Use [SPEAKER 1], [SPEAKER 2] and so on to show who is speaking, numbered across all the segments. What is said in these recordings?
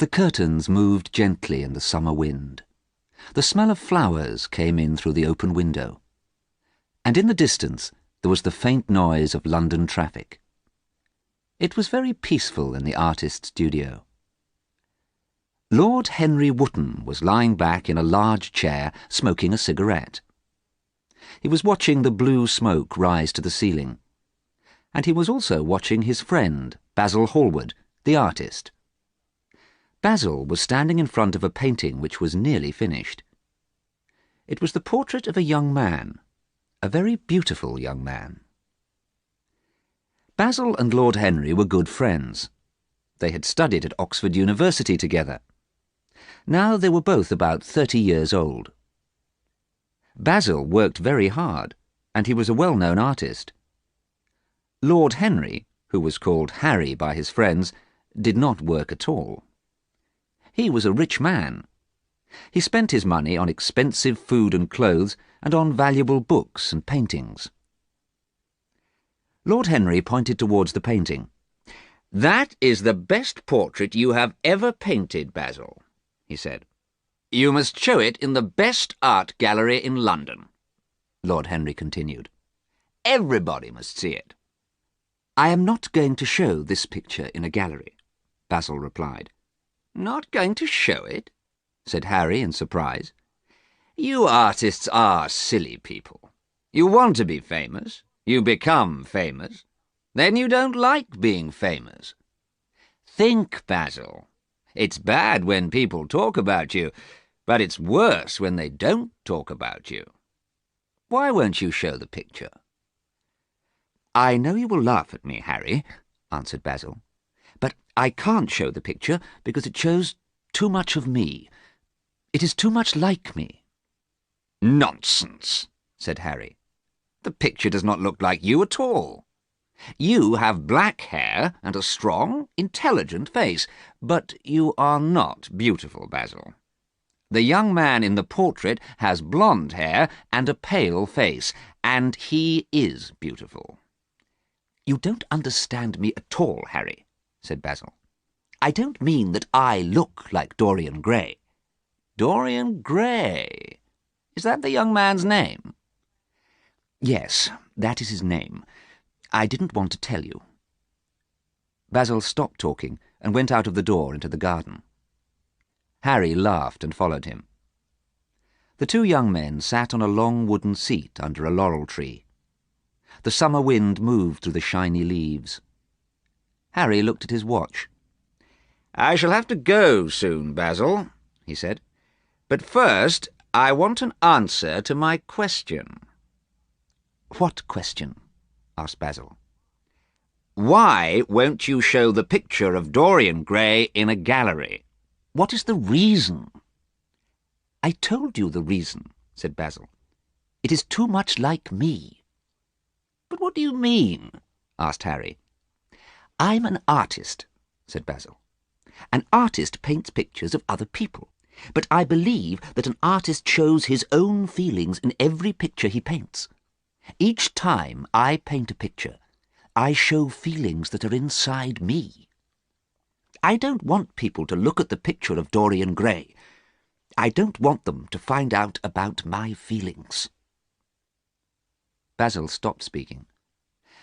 [SPEAKER 1] The curtains moved gently in the summer wind. The smell of flowers came in through the open window. And in the distance there was the faint noise of London traffic. It was very peaceful in the artist's studio. Lord Henry Wotton was lying back in a large chair, smoking a cigarette. He was watching the blue smoke rise to the ceiling. And he was also watching his friend, Basil Hallward, the artist. Basil was standing in front of a painting which was nearly finished. It was the portrait of a young man, a very beautiful young man. Basil and Lord Henry were good friends. They had studied at Oxford University together. Now they were both about 30 years old. Basil worked very hard, and he was a well-known artist. Lord Henry, who was called Harry by his friends, did not work at all. He was a rich man. He spent his money on expensive food and clothes and on valuable books and paintings. Lord Henry pointed towards the painting.
[SPEAKER 2] "That is the best portrait you have ever painted, Basil," he said. "You must show it in the best art gallery in London," Lord Henry continued. "Everybody must see it."
[SPEAKER 1] "I am not going to show this picture in a gallery," Basil replied.
[SPEAKER 2] "Not going to show it?"
[SPEAKER 1] said Harry in surprise.
[SPEAKER 2] "You artists are silly people. You want to be famous. You become famous. Then you don't like being famous. Think, Basil. It's bad when people talk about you, but it's worse when they don't talk about you. Why won't you show the picture?"
[SPEAKER 1] "I know you will laugh at me, Harry," answered Basil, "but I can't show the picture because it shows too much of me. It is too much like me."
[SPEAKER 2] "Nonsense," said Harry. "The picture does not look like you at all. You have black hair and a strong, intelligent face, but you are not beautiful, Basil. The young man in the portrait has blonde hair and a pale face, and he is beautiful."
[SPEAKER 1] "You don't understand me at all, Harry," said Basil. "I don't mean that I look like Dorian Gray."
[SPEAKER 2] "Dorian Gray? Is that the young man's name?"
[SPEAKER 1] "Yes, that is his name. I didn't want to tell you." Basil stopped talking and went out of the door into the garden. Harry laughed and followed him. The two young men sat on a long wooden seat under a laurel tree. The summer wind moved through the shiny leaves. Harry looked at his watch.
[SPEAKER 2] "I shall have to go soon, Basil," he said. "But first, I want an answer to my question."
[SPEAKER 1] "What question?" asked Basil.
[SPEAKER 2] "Why won't you show the picture of Dorian Gray in a gallery? What is the reason?"
[SPEAKER 1] "I told you the reason," said Basil. "It is too much like me."
[SPEAKER 2] "But what do you mean?" asked Harry.
[SPEAKER 1] "I'm an artist," said Basil. "An artist paints pictures of other people, but I believe that an artist shows his own feelings in every picture he paints. Each time I paint a picture, I show feelings that are inside me. I don't want people to look at the picture of Dorian Gray. I don't want them to find out about my feelings." Basil stopped speaking.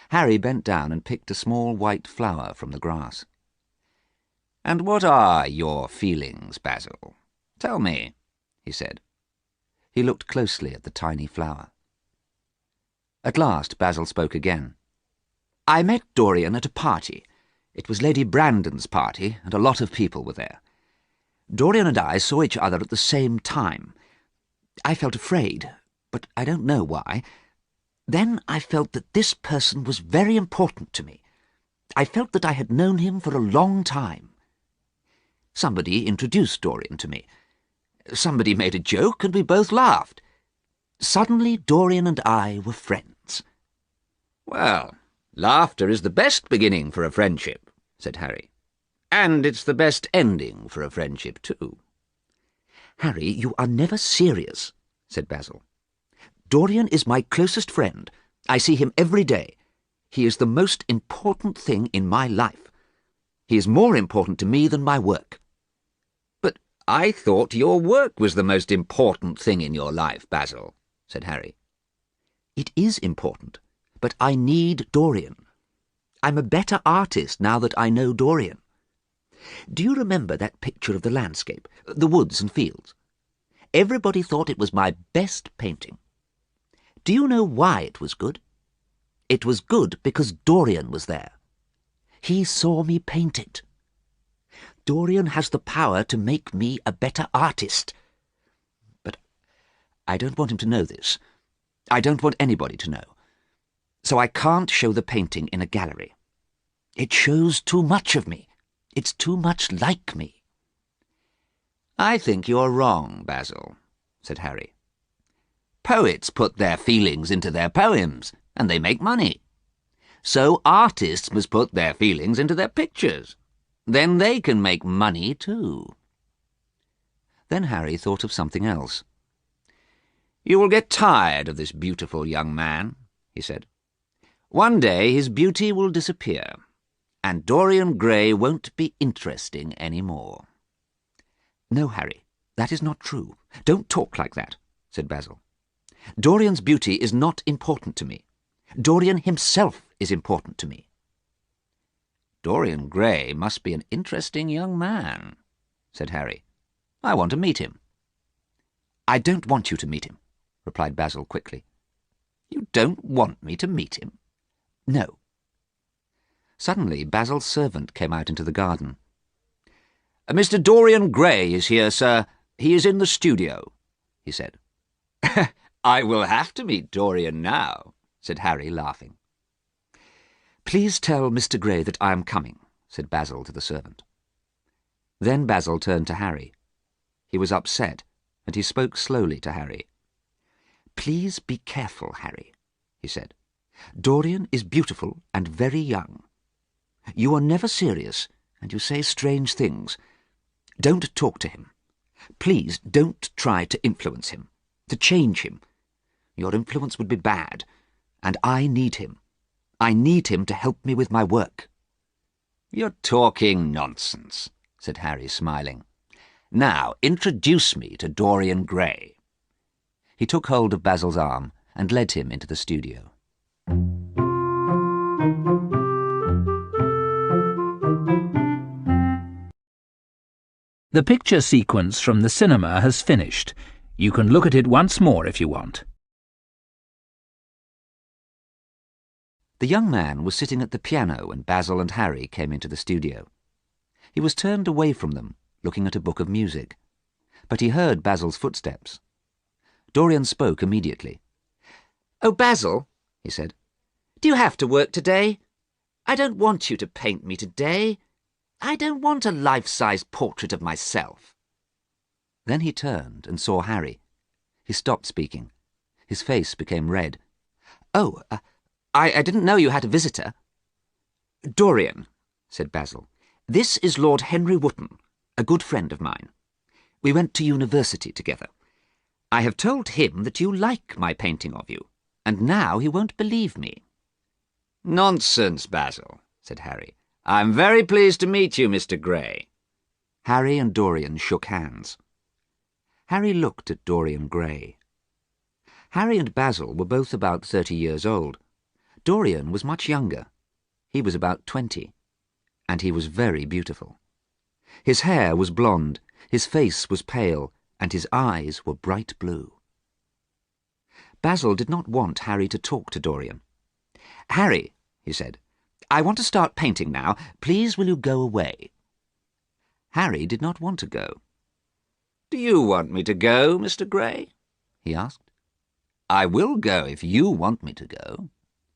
[SPEAKER 1] Harry bent down and picked a small white flower from the grass.
[SPEAKER 2] "And what are your feelings, Basil? Tell me," he said.
[SPEAKER 1] He looked closely at the tiny flower. At last Basil spoke again. "I met Dorian at a party. It was Lady Brandon's party, and a lot of people were there. Dorian and I saw each other at the same time. I felt afraid, but I don't know why. Then I felt that this person was very important to me. I felt that I had known him for a long time. Somebody introduced Dorian to me. Somebody made a joke, and we both laughed. Suddenly Dorian and I were friends."
[SPEAKER 2] "Well, laughter is the best beginning for a friendship," said Harry. "And it's the best ending for a friendship, too."
[SPEAKER 1] "Harry, you are never serious," said Basil. "Dorian is my closest friend. I see him every day. He is the most important thing in my life. He is more important to me than my work.
[SPEAKER 2] I thought your work was the most important thing in your life, Basil, said Harry.
[SPEAKER 1] It is important, but I need Dorian. I'm a better artist now that I know Dorian. Do you remember that picture of the landscape, the woods and fields? Everybody thought it was my best painting. Do you know why it was good? It was good because Dorian was there. He saw me paint it. Dorian has the power to make me a better artist. But I don't want him to know this. I don't want anybody to know. So I can't show the painting in a gallery. It shows too much of me. It's too much like me.
[SPEAKER 2] I think you're wrong, Basil, said Harry. Poets put their feelings into their poems, and they make money. So artists must put their feelings into their pictures. Then they can make money too.
[SPEAKER 1] Then Harry thought of something else.
[SPEAKER 2] You will get tired of this beautiful young man, he said. One day his beauty will disappear, and Dorian Gray won't be interesting any more.
[SPEAKER 1] No, Harry, that is not true. Don't talk like that, said Basil. Dorian's beauty is not important to me. Dorian himself is important to me.
[SPEAKER 2] Dorian Gray must be an interesting young man, said Harry. I want to meet him.
[SPEAKER 1] I don't want you to meet him, replied Basil quickly.
[SPEAKER 2] You don't want me to meet him?
[SPEAKER 1] No. Suddenly Basil's servant came out into the garden.
[SPEAKER 2] Mr. Dorian Gray is here, sir. He is in the studio, he said. I will have to meet Dorian now, said Harry, laughing.
[SPEAKER 1] Please tell Mr. Gray that I am coming, said Basil to the servant. Then Basil turned to Harry. He was upset, and he spoke slowly to Harry. Please be careful, Harry, he said. Dorian is beautiful and very young. You are never serious, and you say strange things. Don't talk to him. Please don't try to influence him, to change him. Your influence would be bad, and I need him. I need him to help me with my work.
[SPEAKER 2] You're talking nonsense, said Harry, smiling. Now introduce me to Dorian Gray.
[SPEAKER 1] He took hold of Basil's arm and led him into the studio.
[SPEAKER 3] The picture sequence from the cinema has finished. You can look at it once more if you want.
[SPEAKER 1] The young man was sitting at the piano when Basil and Harry came into the studio. He was turned away from them, looking at a book of music. But he heard Basil's footsteps. Dorian spoke immediately.
[SPEAKER 2] "Oh, Basil," he said, "do you have to work today? I don't want you to paint me today. I don't want a life-size portrait of myself."
[SPEAKER 1] Then he turned and saw Harry. He stopped speaking. His face became red.
[SPEAKER 2] "Oh, I didn't know you had a visitor."
[SPEAKER 1] "Dorian," said Basil, "this is Lord Henry Wotton, a good friend of mine. We went to university together. I have told him that you like my painting of you, and now he won't believe me."
[SPEAKER 2] "Nonsense, Basil," said Harry. "I'm very pleased to meet you, Mr. Gray."
[SPEAKER 1] Harry and Dorian shook hands. Harry looked at Dorian Gray. Harry and Basil were both about 30 years old. Dorian was much younger. He was about 20, and he was very beautiful. His hair was blonde, his face was pale, and his eyes were bright blue. Basil did not want Harry to talk to Dorian. "Harry," he said, "I want to start painting now. Please will you go away?" Harry did not want to go.
[SPEAKER 2] "Do you want me to go, Mr. Gray?" he asked. "I will go if you want me to go,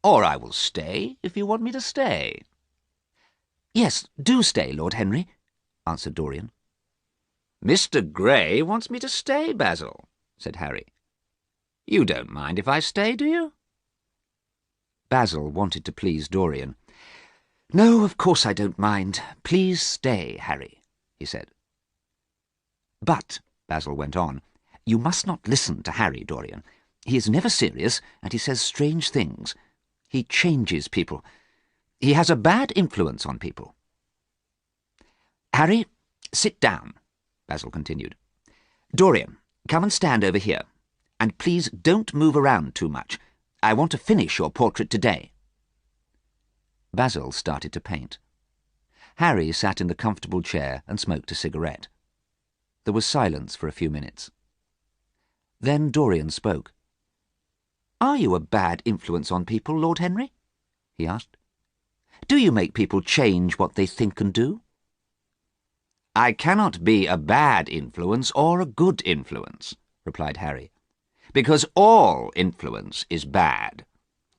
[SPEAKER 2] or I will stay if you want me to stay."
[SPEAKER 1] "Yes, do stay, Lord Henry," answered Dorian.
[SPEAKER 2] "Mr. Gray wants me to stay, Basil," said Harry. "You don't mind if I stay, do you?"
[SPEAKER 1] Basil wanted to please Dorian. "No, of course I don't mind. Please stay, Harry," he said. "But," Basil went on, "you must not listen to Harry, Dorian. He is never serious, and he says strange things. He changes people. He has a bad influence on people." "Harry, sit down,"
[SPEAKER 2] Basil continued. "Dorian, come and stand over here. And please don't move around too much. I want to finish your portrait today."
[SPEAKER 1] Basil started to paint. Harry sat in the comfortable chair and smoked a cigarette. There was silence for a few minutes. Then Dorian spoke.
[SPEAKER 2] "Are you a bad influence on people, Lord Henry?" he asked. "Do you make people change what they think and do?" "I cannot be a bad influence or a good influence," replied Harry, "because all influence is bad.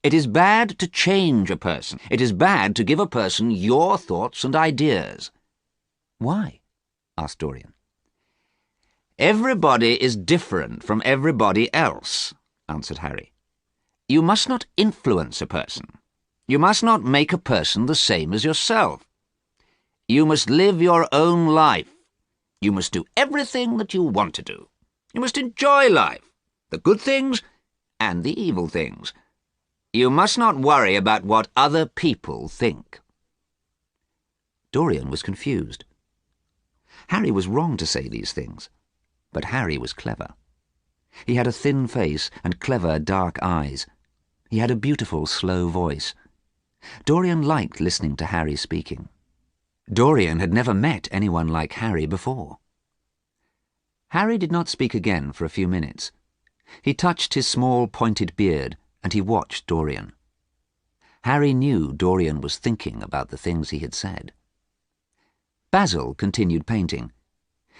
[SPEAKER 2] It is bad to change a person. It is bad to give a person your thoughts and ideas."
[SPEAKER 1] "Why?" asked Dorian.
[SPEAKER 2] "Everybody is different from everybody else," answered Harry. "You must not influence a person. You must not make a person the same as yourself. You must live your own life. You must do everything that you want to do. You must enjoy life, the good things and the evil things. You must not worry about what other people think."
[SPEAKER 1] Dorian was confused. Harry was wrong to say these things, but Harry was clever. He had a thin face and clever dark eyes. He had a beautiful slow voice. Dorian liked listening to Harry speaking. Dorian had never met anyone like Harry before. Harry did not speak again for a few minutes. He touched his small pointed beard and he watched Dorian. Harry knew Dorian was thinking about the things he had said. Basil continued painting.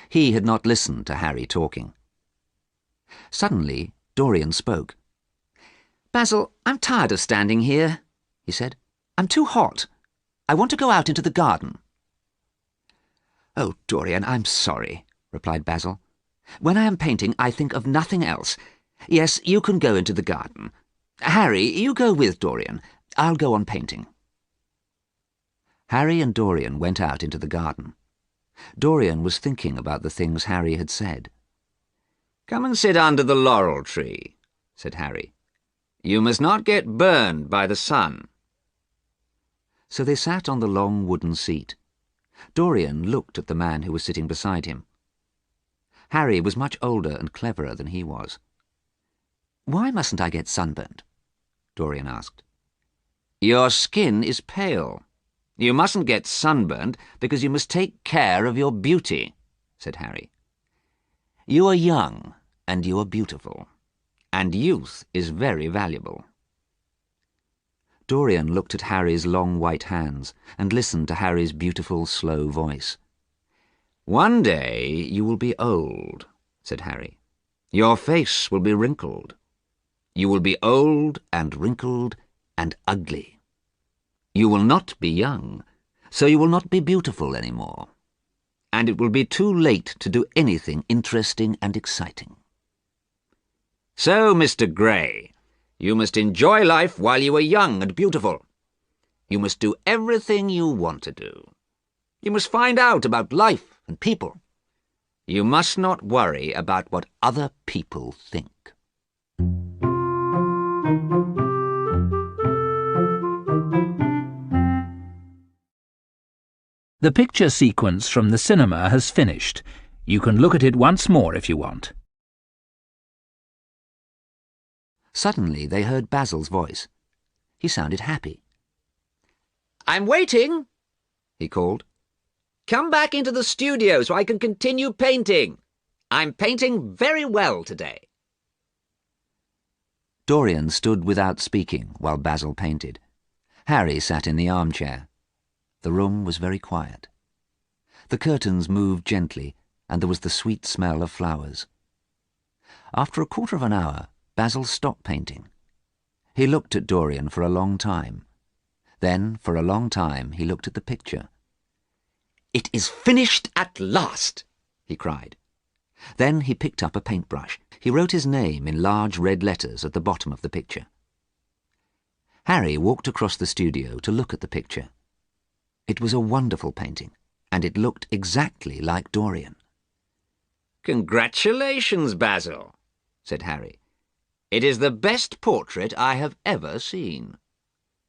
[SPEAKER 1] He had not listened to Harry talking. Suddenly, Dorian spoke.
[SPEAKER 2] "Basil, I'm tired of standing here," he said. "I'm too hot. I want to go out into the garden." "Oh, Dorian, I'm sorry," replied Basil. "When I am painting, I think of nothing else. Yes, you can go into the garden. Harry, you go with Dorian. I'll go on painting."
[SPEAKER 1] Harry and Dorian went out into the garden. Dorian was thinking about the things Harry had said.
[SPEAKER 2] "Come and sit under the laurel tree," said Harry. "You must not get burned by the sun."
[SPEAKER 1] So they sat on the long wooden seat. Dorian looked at the man who was sitting beside him. Harry was much older and cleverer than he was.
[SPEAKER 2] "Why mustn't I get sunburned?" Dorian asked. "Your skin is pale. You mustn't get sunburned because you must take care of your beauty," said Harry. "You are young and you are beautiful, and youth is very valuable."
[SPEAKER 1] Dorian looked at Harry's long white hands and listened to Harry's beautiful slow voice.
[SPEAKER 2] "One day you will be old," said Harry. "Your face will be wrinkled. You will be old and wrinkled and ugly. You will not be young, so you will not be beautiful any more. And it will be too late to do anything interesting and exciting. So, Mr. Grey, you must enjoy life while you are young and beautiful. You must do everything you want to do. You must find out about life and people. You must not worry about what other people think."
[SPEAKER 3] The picture sequence from the cinema has finished. You can look at it once more if you want.
[SPEAKER 1] Suddenly they heard Basil's voice. He sounded happy.
[SPEAKER 2] "I'm waiting," he called. "Come back into the studio so I can continue painting. I'm painting very well today."
[SPEAKER 1] Dorian stood without speaking while Basil painted. Harry sat in the armchair. The room was very quiet. The curtains moved gently, and there was the sweet smell of flowers. After a quarter of an hour, Basil stopped painting. He looked at Dorian for a long time. Then, for a long time, he looked at the picture.
[SPEAKER 2] "It is finished at last," he cried.
[SPEAKER 1] Then he picked up a paintbrush. He wrote his name in large red letters at the bottom of the picture. Harry walked across the studio to look at the picture. It was a wonderful painting, and it looked exactly like Dorian.
[SPEAKER 2] "Congratulations, Basil," said Harry. "It is the best portrait I have ever seen.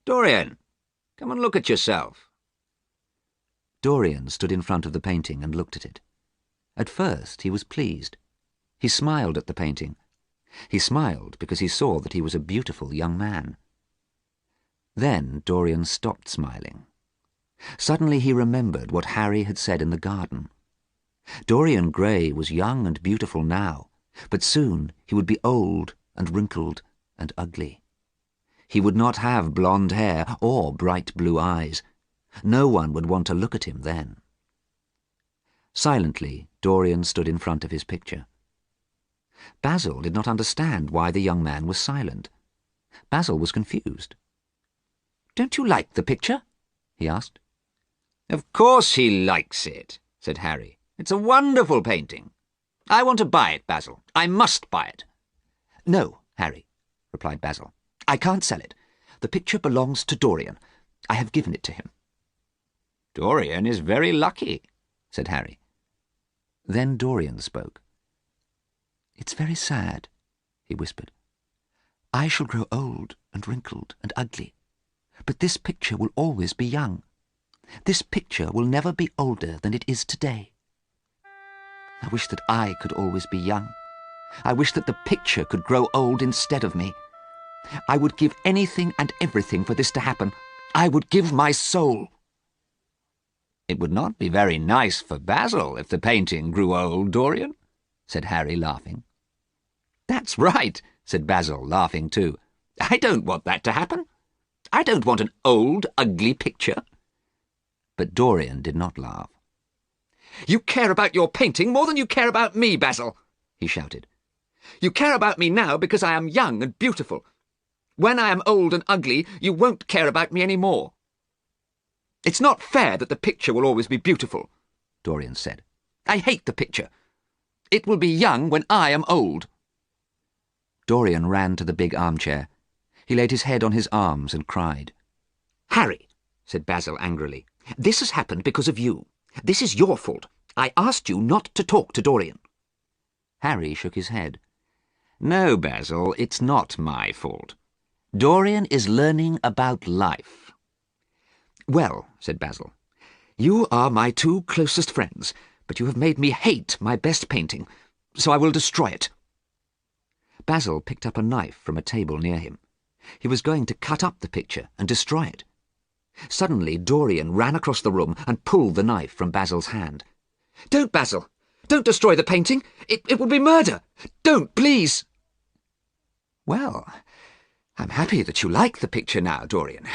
[SPEAKER 2] Dorian, come and look at yourself."
[SPEAKER 1] Dorian stood in front of the painting and looked at it. At first he was pleased. He smiled at the painting. He smiled because he saw that he was a beautiful young man. Then Dorian stopped smiling. Suddenly he remembered what Harry had said in the garden. Dorian Gray was young and beautiful now, but soon he would be old and wrinkled and ugly. He would not have blonde hair or bright blue eyes. No one would want to look at him then. Silently, Dorian stood in front of his picture. Basil did not understand why the young man was silent. Basil was confused. "Don't you like the picture?" he asked.
[SPEAKER 2] "Of course he likes it," said Harry. "It's a wonderful painting. I want to buy it, Basil. I must buy it."
[SPEAKER 1] "No, Harry," replied Basil. "I can't sell it. The picture belongs to Dorian. I have given it to him."
[SPEAKER 2] "Dorian is very lucky," said Harry.
[SPEAKER 1] Then Dorian spoke. "It's very sad," he whispered. "I shall grow old and wrinkled and ugly, but this picture will always be young. This picture will never be older than it is today. I wish that I could always be young. I wish that the picture could grow old instead of me. I would give anything and everything for this to happen. I would give my soul."
[SPEAKER 2] "It would not be very nice for Basil if the painting grew old, Dorian," said Harry, laughing.
[SPEAKER 1] "That's right," said Basil, laughing too. "I don't want that to happen. I don't want an old, ugly picture." But Dorian did not laugh. "You care about your painting more than you care about me, Basil," he shouted. "You care about me now because I am young and beautiful. When I am old and ugly, you won't care about me any more." "It's not fair that the picture will always be beautiful," Dorian said. "I hate the picture. It will be young when I am old." Dorian ran to the big armchair. He laid his head on his arms and cried. "Harry," said Basil angrily, "this has happened because of you. This is your fault. I asked you not to talk to Dorian." Harry shook his head. "No, Basil, it's not my fault. Dorian is learning about life." "Well," said Basil, "you are my two closest friends, but you have made me hate my best painting, so I will destroy it." Basil picked up a knife from a table near him. He was going to cut up the picture and destroy it. Suddenly Dorian ran across the room and pulled the knife from Basil's hand. "Don't, Basil! Don't destroy the painting! It will be murder! Don't, please!" "Well, I'm happy that you like the picture now, Dorian,"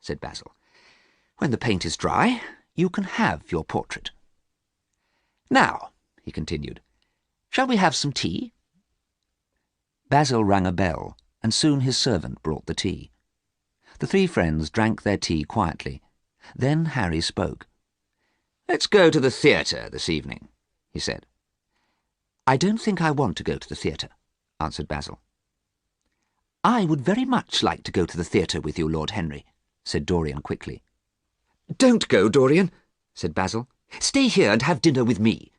[SPEAKER 1] said Basil. "When the paint is dry, you can have your portrait. Now," he continued, "shall we have some tea?" Basil rang a bell, and soon his servant brought the tea. The three friends drank their tea quietly. Then Harry spoke. "Let's go to the theatre this evening," he said. "I don't think I want to go to the theatre," answered Basil. "I would very much like to go to the theatre with you, Lord Henry," said Dorian quickly. "Don't go, Dorian," said Basil. "Stay here and have dinner with me."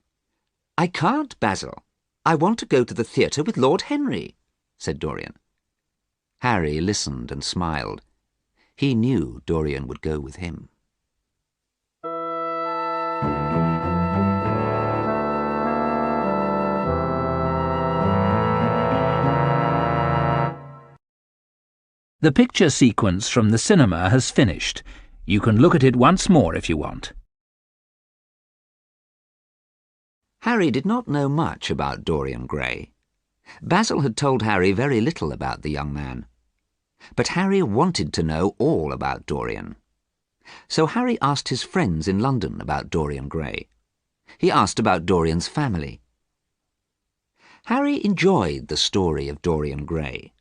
[SPEAKER 1] "I can't, Basil. I want to go to the theatre with Lord Henry," said Dorian. Harry listened and smiled. He knew Dorian would go with him.
[SPEAKER 3] The picture sequence from the cinema has finished. You can look at it once more if you want.
[SPEAKER 1] Harry did not know much about Dorian Gray. Basil had told Harry very little about the young man. But Harry wanted to know all about Dorian. So Harry asked his friends in London about Dorian Gray. He asked about Dorian's family. Harry enjoyed the story of Dorian Gray.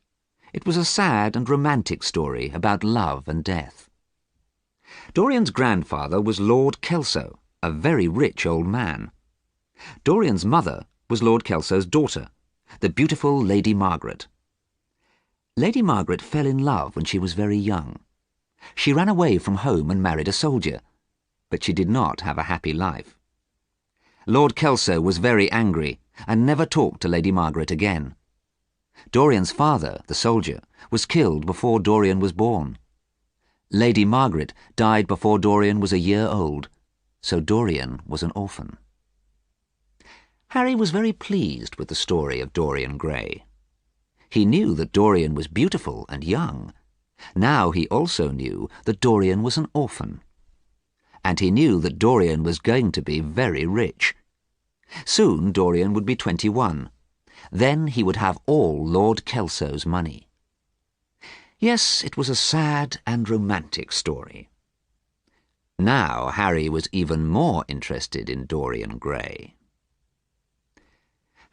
[SPEAKER 1] It was a sad and romantic story about love and death. Dorian's grandfather was Lord Kelso, a very rich old man. Dorian's mother was Lord Kelso's daughter, the beautiful Lady Margaret. Lady Margaret fell in love when she was very young. She ran away from home and married a soldier, but she did not have a happy life. Lord Kelso was very angry and never talked to Lady Margaret again. Dorian's father, the soldier, was killed before Dorian was born. Lady Margaret died before Dorian was a year old, so Dorian was an orphan. Harry was very pleased with the story of Dorian Gray. He knew that Dorian was beautiful and young. Now he also knew that Dorian was an orphan. And he knew that Dorian was going to be very rich. Soon Dorian would be 21. Then he would have all Lord Kelso's money. Yes, it was a sad and romantic story. Now Harry was even more interested in Dorian Gray.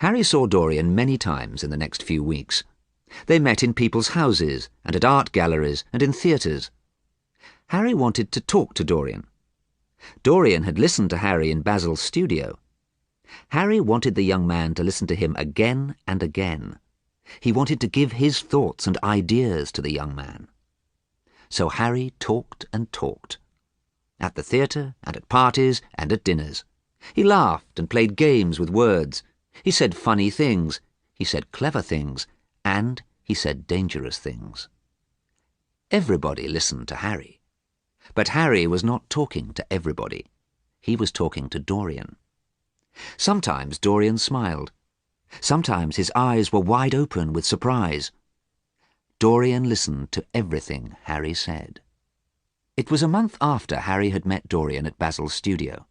[SPEAKER 1] Harry saw Dorian many times in the next few weeks. They met in people's houses and at art galleries and in theatres. Harry wanted to talk to Dorian. Dorian had listened to Harry in Basil's studio. Harry wanted the young man to listen to him again and again. He wanted to give his thoughts and ideas to the young man. So Harry talked and talked. At the theatre and at parties and at dinners. He laughed and played games with words. He said funny things. He said clever things. And he said dangerous things. Everybody listened to Harry. But Harry was not talking to everybody. He was talking to Dorian. Sometimes Dorian smiled. Sometimes his eyes were wide open with surprise. Dorian listened to everything Harry said. It was a month after Harry had met Dorian at Basil's studio.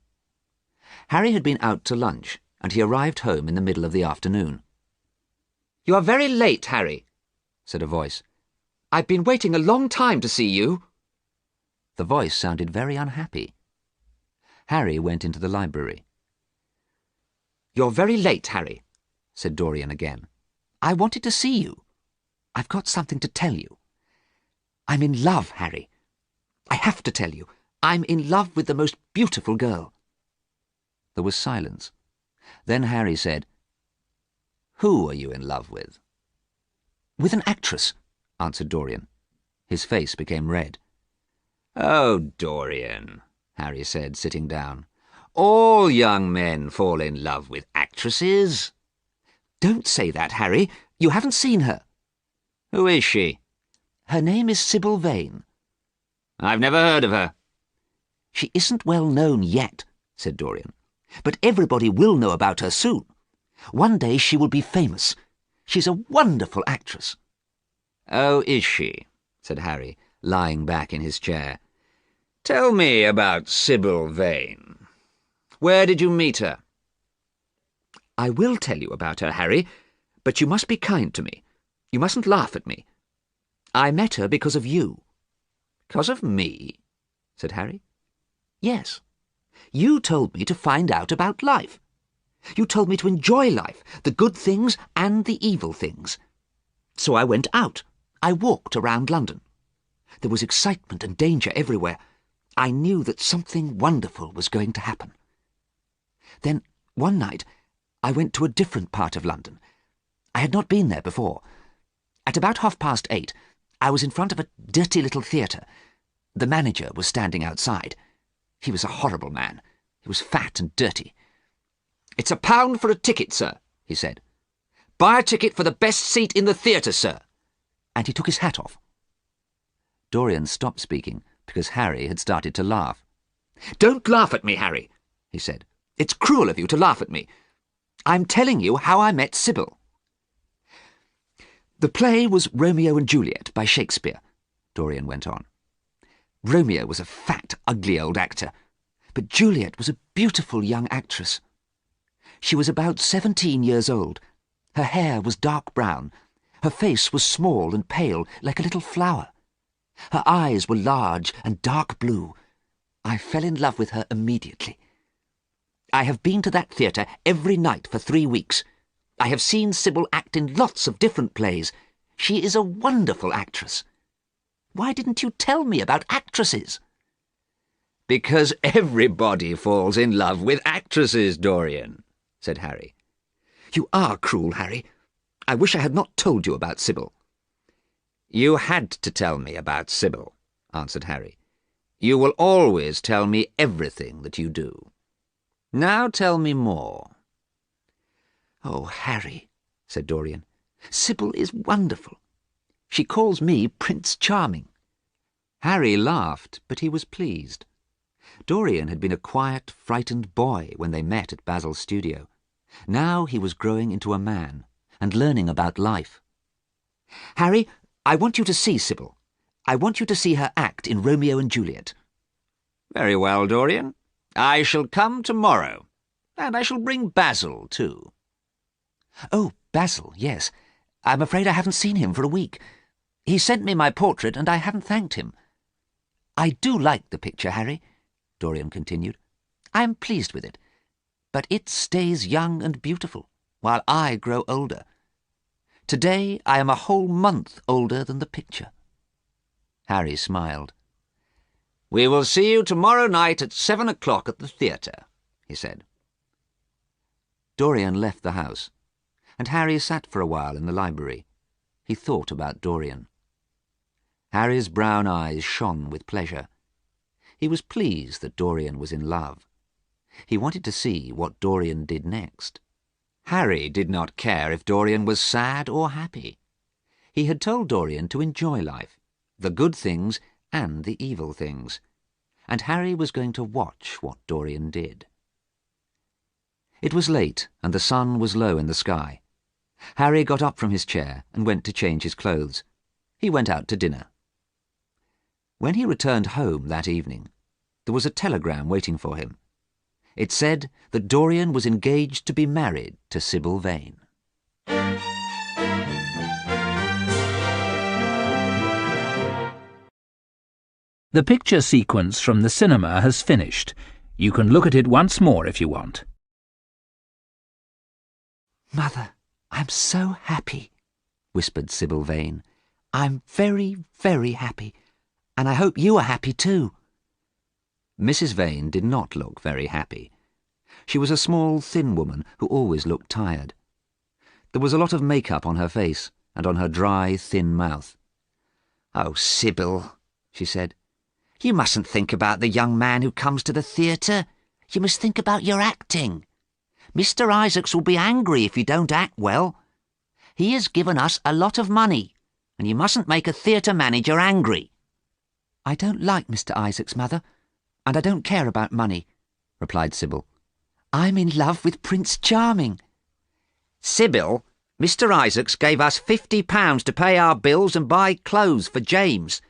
[SPEAKER 1] Harry had been out to lunch, and he arrived home in the middle of the afternoon.
[SPEAKER 2] "You are very late, Harry," said a voice. "I've been waiting a long time to see you."
[SPEAKER 1] The voice sounded very unhappy. Harry went into the library.
[SPEAKER 2] "You're very late, Harry,"
[SPEAKER 1] said Dorian again.
[SPEAKER 2] "I wanted to see you. I've got something to tell you. I'm in love, Harry. I have to tell you. I'm in love with the most beautiful girl."
[SPEAKER 1] There was silence. Then Harry said, "Who are you in love with?"
[SPEAKER 2] "With an actress," answered Dorian.
[SPEAKER 1] His face became red.
[SPEAKER 2] "Oh, Dorian," Harry said, sitting down. "All young men fall in love with actresses." "Don't say that, Harry. You haven't seen her." "Who is she?"
[SPEAKER 1] "Her name is Sybil Vane."
[SPEAKER 2] "I've never heard of her."
[SPEAKER 1] "She isn't well known yet," said Dorian. "But everybody will know about her soon. One day she will be famous. She's a wonderful actress."
[SPEAKER 2] "Oh, is she?" said Harry, lying back in his chair. "Tell me about Sybil Vane. Where did you meet her?"
[SPEAKER 1] "I will tell you about her, Harry, but you must be kind to me. You mustn't laugh at me. I met her because of you."
[SPEAKER 2] "Because of me?" said Harry.
[SPEAKER 1] "Yes. You told me to find out about life. You told me to enjoy life, the good things and the evil things. So I went out. I walked around London. There was excitement and danger everywhere. I knew that something wonderful was going to happen. Then, one night, I went to a different part of London. I had not been there before. At about 8:30, I was in front of a dirty little theatre. The manager was standing outside. He was a horrible man. He was fat and dirty.
[SPEAKER 2] "It's £1 for a ticket, sir," he said. "Buy a ticket for the best seat in the theatre, sir."
[SPEAKER 1] And he took his hat off. Dorian stopped speaking because Harry had started to laugh.
[SPEAKER 2] "Don't laugh at me, Harry," he said. "It's cruel of you to laugh at me. I'm telling you how I met Sybil."
[SPEAKER 1] "The play was Romeo and Juliet by Shakespeare," Dorian went on. "Romeo was a fat, ugly old actor, but Juliet was a beautiful young actress. She was about 17 years old. Her hair was dark brown. Her face was small and pale, like a little flower. Her eyes were large and dark blue. I fell in love with her immediately. I have been to that theatre every night for 3 weeks. I have seen Sybil act in lots of different plays. She is a wonderful actress. Why didn't you tell me about actresses?"
[SPEAKER 2] "Because everybody falls in love with actresses, Dorian," said Harry.
[SPEAKER 1] "You are cruel, Harry. I wish I had not told you about Sybil."
[SPEAKER 2] "You had to tell me about Sybil," answered Harry. "You will always tell me everything that you do. Now tell me more."
[SPEAKER 1] "Oh, Harry," said Dorian, "Sybil is wonderful. She calls me Prince Charming." Harry laughed, but he was pleased. Dorian had been a quiet, frightened boy when they met at Basil's studio. Now he was growing into a man and learning about life.
[SPEAKER 2] "Harry, I want you to see Sybil. I want you to see her act in Romeo and Juliet." "Very well, Dorian. I shall come tomorrow, and I shall bring Basil too."
[SPEAKER 1] Oh, Basil, yes. I'm afraid I haven't seen him for a week. He sent me my portrait and I haven't thanked him. I do like the picture, Harry, Dorian continued. I am pleased with it. But it stays young and beautiful, while I grow older. Today I am a whole month older than the picture. Harry smiled.
[SPEAKER 2] "We will see you tomorrow night at 7 o'clock at the theatre," he said.
[SPEAKER 1] Dorian left the house, and Harry sat for a while in the library. He thought about Dorian. Harry's brown eyes shone with pleasure. He was pleased that Dorian was in love. He wanted to see what Dorian did next. Harry did not care if Dorian was sad or happy. He had told Dorian to enjoy life, the good things and the evil things, and Harry was going to watch what Dorian did. It was late, and the sun was low in the sky. Harry got up from his chair and went to change his clothes. He went out to dinner. When he returned home that evening, there was a telegram waiting for him. It said that Dorian was engaged to be married to Sybil Vane.
[SPEAKER 3] The picture sequence from the cinema has finished. You can look at it once more if you want.
[SPEAKER 1] Mother, I'm so happy, whispered Sybil Vane. I'm very, very happy, and I hope you are happy too. Mrs. Vane did not look very happy. She was a small, thin woman who always looked tired. There was a lot of makeup on her face and on her dry, thin mouth.
[SPEAKER 2] "Oh, Sybil," she said, "you mustn't think about the young man who comes to the theatre. You must think about your acting. Mr. Isaacs will be angry if you don't act well. He has given us a lot of money, and you mustn't make a theatre manager angry."
[SPEAKER 1] "I don't like Mr. Isaacs, Mother, and I don't care about money," replied Sybil. "I'm in love with Prince Charming."
[SPEAKER 2] "Sybil, Mr. Isaacs gave us £50 to pay our bills and buy clothes for James.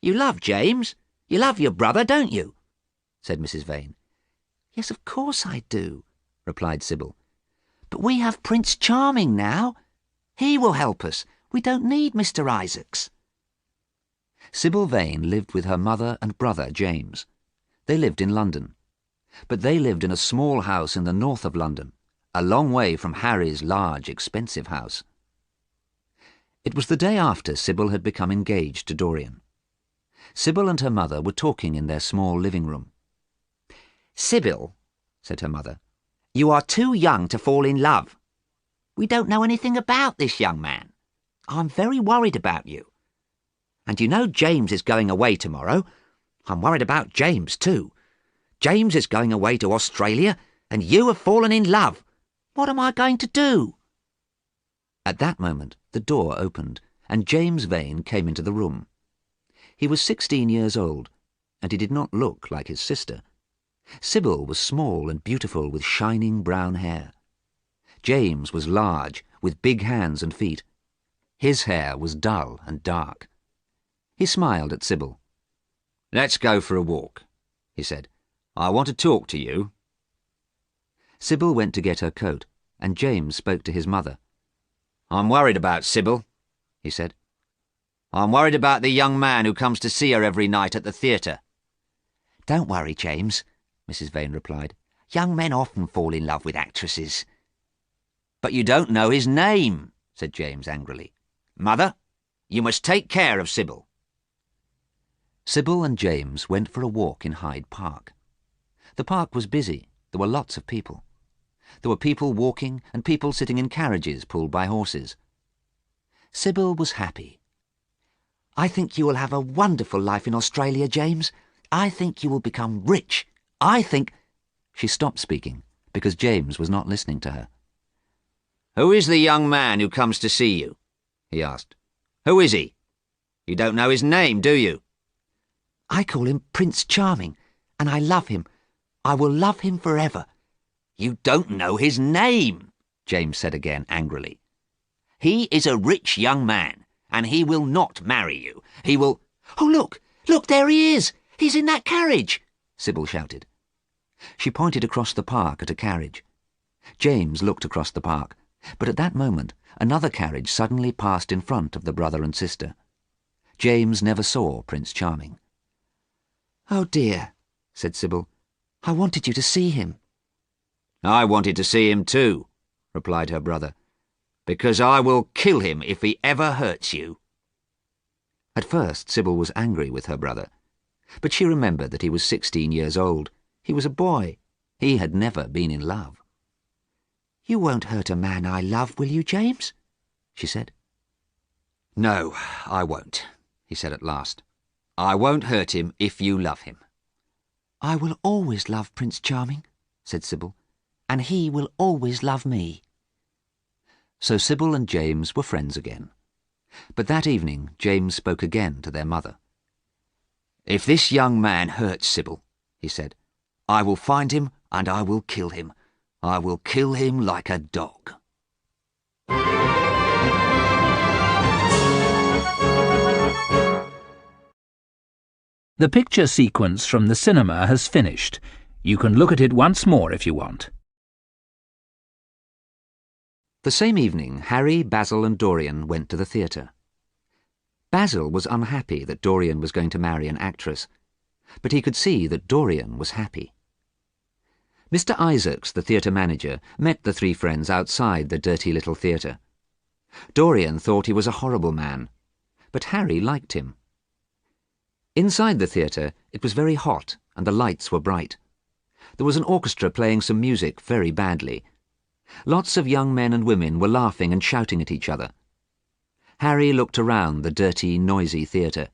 [SPEAKER 2] You love James? You love your brother, don't you?" said Mrs. Vane.
[SPEAKER 1] "Yes, of course I do," replied Sybil. "But we have Prince Charming now. He will help us. We don't need Mr. Isaacs." Sybil Vane lived with her mother and brother, James. They lived in London. But they lived in a small house in the north of London, a long way from Harry's large, expensive house. It was the day after Sybil had become engaged to Dorian. Sybil and her mother were talking in their small living room.
[SPEAKER 2] "Sybil," said her mother, "you are too young to fall in love. We don't know anything about this young man. I'm very worried about you. And you know James is going away tomorrow. I'm worried about James too. James is going away to Australia, and you have fallen in love. What am I going to do?"
[SPEAKER 1] At that moment the door opened, and James Vane came into the room. He was 16 years old, and he did not look like his sister. Sybil was small and beautiful with shining brown hair. James was large, with big hands and feet. His hair was dull and dark. He smiled at Sybil.
[SPEAKER 2] "Let's go for a walk," he said. "I want to talk to you."
[SPEAKER 1] Sybil went to get her coat, and James spoke to his mother.
[SPEAKER 2] "I'm worried about Sybil," he said. "I'm worried about the young man who comes to see her every night at the theatre."
[SPEAKER 1] "Don't worry, James," Mrs. Vane replied. "Young men often fall in love with actresses."
[SPEAKER 2] "But you don't know his name," said James angrily. "Mother, you must take care of Sybil."
[SPEAKER 1] Sybil and James went for a walk in Hyde Park. The park was busy. There were lots of people. There were people walking and people sitting in carriages pulled by horses. Sybil was happy. "I think you will have a wonderful life in Australia, James. I think you will become rich. I think—" She stopped speaking because James was not listening to her.
[SPEAKER 2] "Who is the young man who comes to see you?" he asked. "Who is he? You don't know his name, do you?"
[SPEAKER 1] "I call him Prince Charming, and I love him. I will love him forever.
[SPEAKER 2] You don't know his name, James said again angrily. He is a rich young man, and he will not marry you. He will—
[SPEAKER 4] Oh, look! Look, there he is! He's in that carriage!
[SPEAKER 1] Sybil shouted. She pointed across the park at a carriage. James looked across the park, but at that moment another carriage suddenly passed in front of the brother and sister. James never saw Prince Charming.
[SPEAKER 4] Oh dear, said Sybil. I wanted you to see him.
[SPEAKER 2] I wanted to see him too, replied her brother, because I will kill him if he ever hurts you.
[SPEAKER 1] At first Sybil was angry with her brother, but she remembered that he was 16 years old. He was a boy. He had never been in love.
[SPEAKER 4] You won't hurt a man I love, will you, James? She said.
[SPEAKER 2] No, I won't, he said at last. I won't hurt him if you love him.
[SPEAKER 4] I will always love Prince Charming, said Sybil, and he will always love me.
[SPEAKER 1] So Sybil and James were friends again. But that evening James spoke again to their mother.
[SPEAKER 2] If this young man hurts Sybil, he said, I will find him and I will kill him. I will kill him like a dog.
[SPEAKER 3] The picture sequence from the cinema has finished. You can look at it once more if you want.
[SPEAKER 1] The same evening, Harry, Basil and Dorian went to the theatre. Basil was unhappy that Dorian was going to marry an actress, but he could see that Dorian was happy. Mr. Isaacs, the theatre manager, met the three friends outside the dirty little theatre. Dorian thought he was a horrible man, but Harry liked him. Inside the theatre, it was very hot and the lights were bright. There was an orchestra playing some music very badly. Lots of young men and women were laughing and shouting at each other. Harry looked around the dirty, noisy theatre.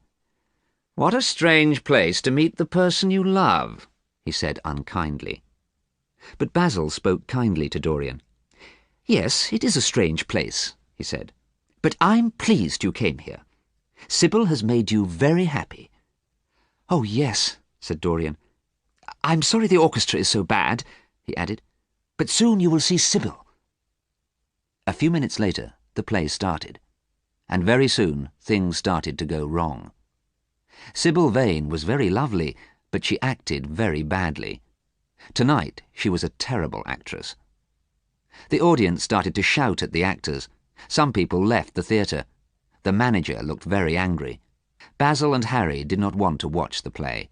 [SPEAKER 2] What a strange place to meet the person you love, he said unkindly.
[SPEAKER 1] But Basil spoke kindly to Dorian.
[SPEAKER 4] Yes, it is a strange place, he said, but I'm pleased you came here. Sybil has made you very happy. Oh, yes, said Dorian. I'm sorry the orchestra is so bad, he added, but soon you will see Sybil.
[SPEAKER 1] A few minutes later, the play started, and very soon things started to go wrong. Sybil Vane was very lovely, but she acted very badly. Tonight she was a terrible actress. The audience started to shout at the actors. Some people left the theatre. The manager looked very angry. Basil and Harry did not want to watch the play,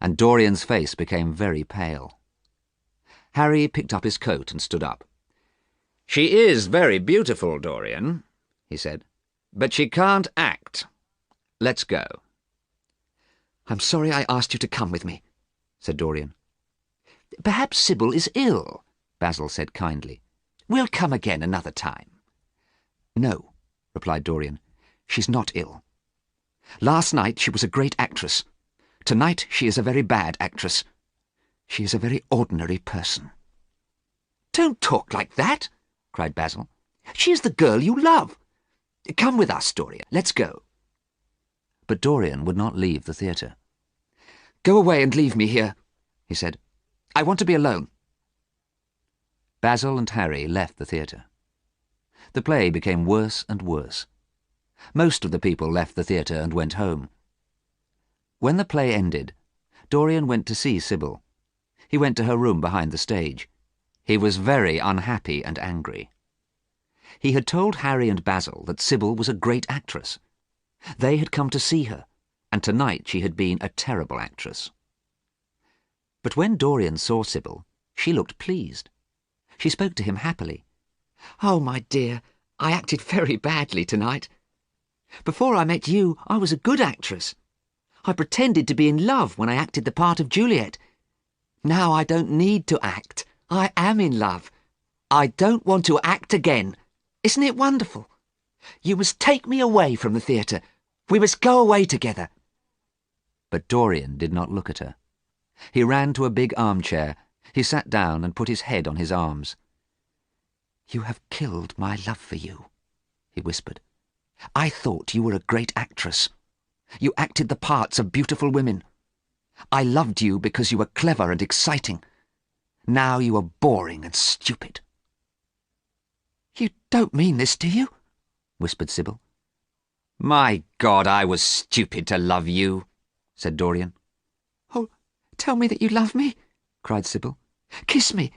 [SPEAKER 1] and Dorian's face became very pale. Harry picked up his coat and stood up.
[SPEAKER 2] She is very beautiful, Dorian, he said, but she can't act. Let's go.
[SPEAKER 4] I'm sorry I asked you to come with me, said Dorian. Perhaps Sybil is ill, Basil said kindly. We'll come again another time. No, replied Dorian. She's not ill. Last night she was a great actress. Tonight she is a very bad actress. She is a very ordinary person. Don't talk like that, cried Basil. She is the girl you love. Come with us, Dorian. Let's go.
[SPEAKER 1] But Dorian would not leave the theatre.
[SPEAKER 4] Go away and leave me here, he said. I want to be alone.
[SPEAKER 1] Basil and Harry left the theatre. The play became worse and worse. Most of the people left the theatre and went home. When the play ended, Dorian went to see Sybil. He went to her room behind the stage. He was very unhappy and angry. He had told Harry and Basil that Sybil was a great actress. They had come to see her, and tonight she had been a terrible actress. But when Dorian saw Sybil, she looked pleased. She spoke to him happily. Oh, my dear, I acted very badly tonight. Before I met you, I was a good actress. I pretended to be in love when I acted the part of Juliet. Now I don't need to act. I am in love. I don't want to act again. Isn't it wonderful? You must take me away from the theatre. We must go away together. But Dorian did not look at her. He ran to a big armchair. He sat down and put his head on his arms. You have killed my love for you, he whispered. I thought you were a great actress. You acted the parts of beautiful women. I loved you because you were clever and exciting.
[SPEAKER 4] Now you are boring and stupid." "You don't mean this, do you?" whispered Sybil.
[SPEAKER 2] "My God, I was stupid to love you," said Dorian.
[SPEAKER 4] "Oh, tell me that you love me," cried Sybil. "Kiss me.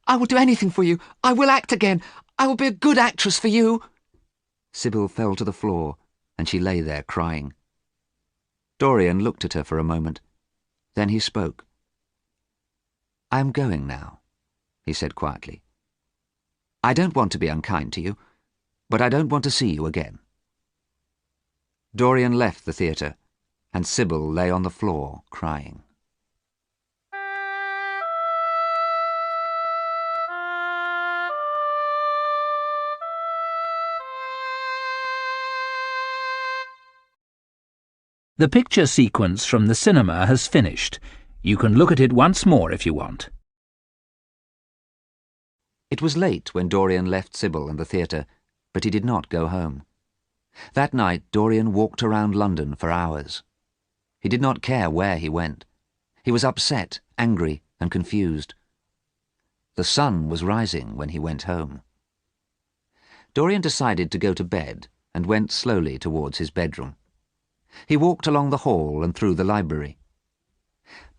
[SPEAKER 4] I will do anything for you. I will act again. I will be a good actress for you." Sybil fell to the floor, and she lay there crying. Dorian looked at her for a moment. Then he spoke. "I am going now," he said quietly. "I don't want to be unkind to you, but I don't want to see you again." Dorian left the theatre, and Sybil lay on the floor crying.
[SPEAKER 3] The picture sequence from the cinema has finished. You can look at it once more if you want.
[SPEAKER 1] It was late when Dorian left Sybil and the theatre, but he did not go home. That night Dorian walked around London for hours. He did not care where he went. He was upset, angry, and confused. The sun was rising when he went home. Dorian decided to go to bed and went slowly towards his bedroom. He walked along the hall and through the library.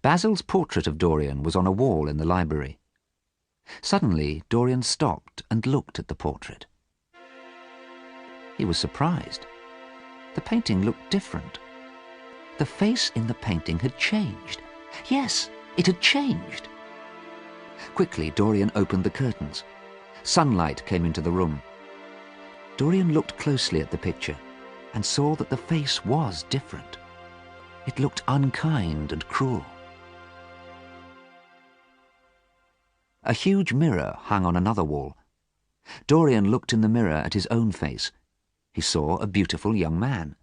[SPEAKER 1] Basil's portrait of Dorian was on a wall in the library. Suddenly, Dorian stopped and looked at the portrait. He was surprised. The painting looked different. The face in the painting had changed. Yes, it had changed. Quickly, Dorian opened the curtains. Sunlight came into the room. Dorian looked closely at the picture and saw that the face was different. It looked unkind and cruel. A huge mirror hung on another wall. Dorian looked in the mirror at his own face. He saw a beautiful young man.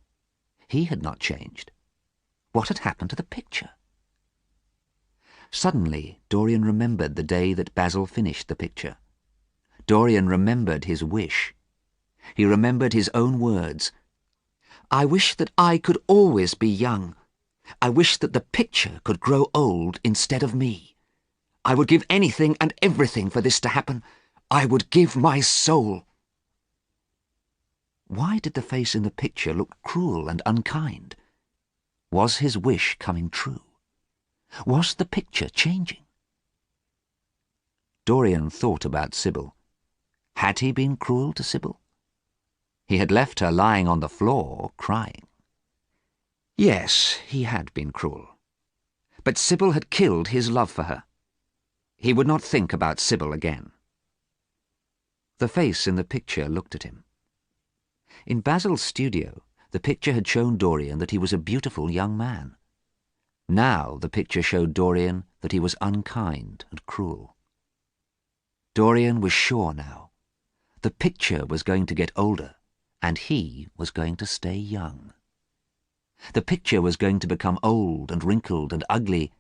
[SPEAKER 1] He had not changed. What had happened to the picture? Suddenly, Dorian remembered the day that Basil finished the picture. Dorian remembered his wish. He remembered his own words. "I wish that I could always be young. I wish that the picture could grow old instead of me. I would give anything and everything for this to happen. I would give my soul." Why did the face in the picture look cruel and unkind? Was his wish coming true? Was the picture changing? Dorian thought about Sybil. Had he been cruel to Sybil? He had left her lying on the floor, crying. Yes, he had been cruel. But Sybil had killed his love for her. He would not think about Sybil again. The face in the picture looked at him. In Basil's studio, the picture had shown Dorian that he was a beautiful young man. Now the picture showed Dorian that he was unkind and cruel. Dorian was sure now. The picture was going to get older, and he was going to stay young. The picture was going to become old and wrinkled and ugly,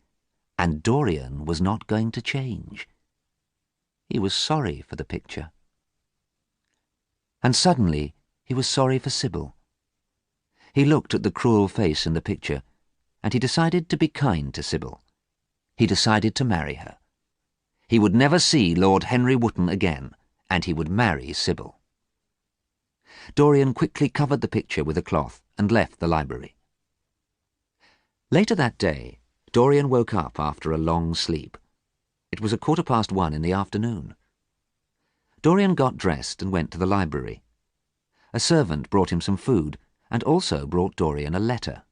[SPEAKER 1] and Dorian was not going to change. He was sorry for the picture. And suddenly he was sorry for Sybil. He looked at the cruel face in the picture, and he decided to be kind to Sybil. He decided to marry her. He would never see Lord Henry Wotton again, and he would marry Sybil. Dorian quickly covered the picture with a cloth and left the library. Later that day, Dorian woke up after a long sleep. It was 1:15 in the afternoon. Dorian got dressed and went to the library. A servant brought him some food and also brought Dorian a letter.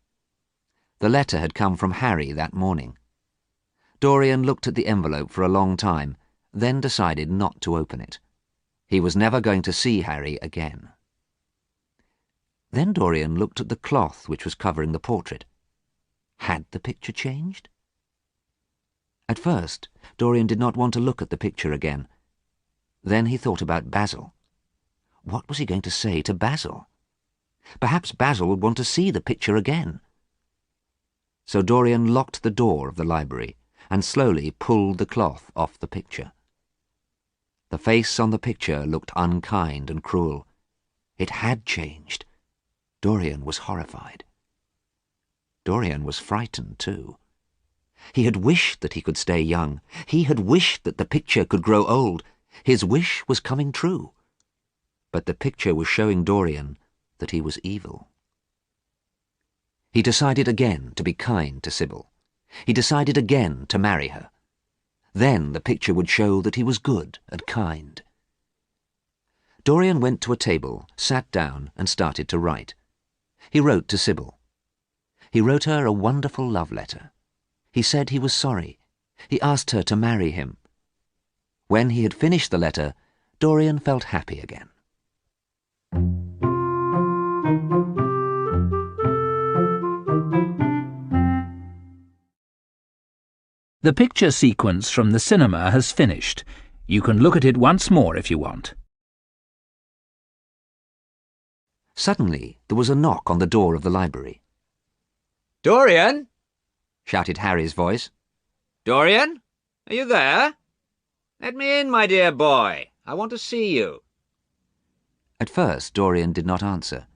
[SPEAKER 1] The letter had come from Harry that morning. Dorian looked at the envelope for a long time, then decided not to open it. He was never going to see Harry again. Then Dorian looked at the cloth which was covering the portrait. Had the picture changed? At first, Dorian did not want to look at the picture again. Then he thought about Basil. What was he going to say to Basil? Perhaps Basil would want to see the picture again. So Dorian locked the door of the library and slowly pulled the cloth off the picture. The face on the picture looked unkind and cruel. It had changed. Dorian was horrified. Dorian was frightened too. He had wished that he could stay young. He had wished that the picture could grow old. His wish was coming true. But the picture was showing Dorian that he was evil. He decided again to be kind to Sybil. He decided again to marry her. Then the picture would show that he was good and kind. Dorian went to a table, sat down, and started to write. He wrote to Sybil. He wrote her a wonderful love letter. He said he was sorry. He asked her to marry him. When he had finished the letter, Dorian felt happy again.
[SPEAKER 3] The picture sequence from the cinema has finished. You can look at it once more if you want.
[SPEAKER 1] Suddenly, there was a knock on the door of the library.
[SPEAKER 2] "Dorian!" shouted Harry's voice. "Dorian, are you there? Let me in, my dear boy. I want to see you."
[SPEAKER 1] At first, Dorian did not answer.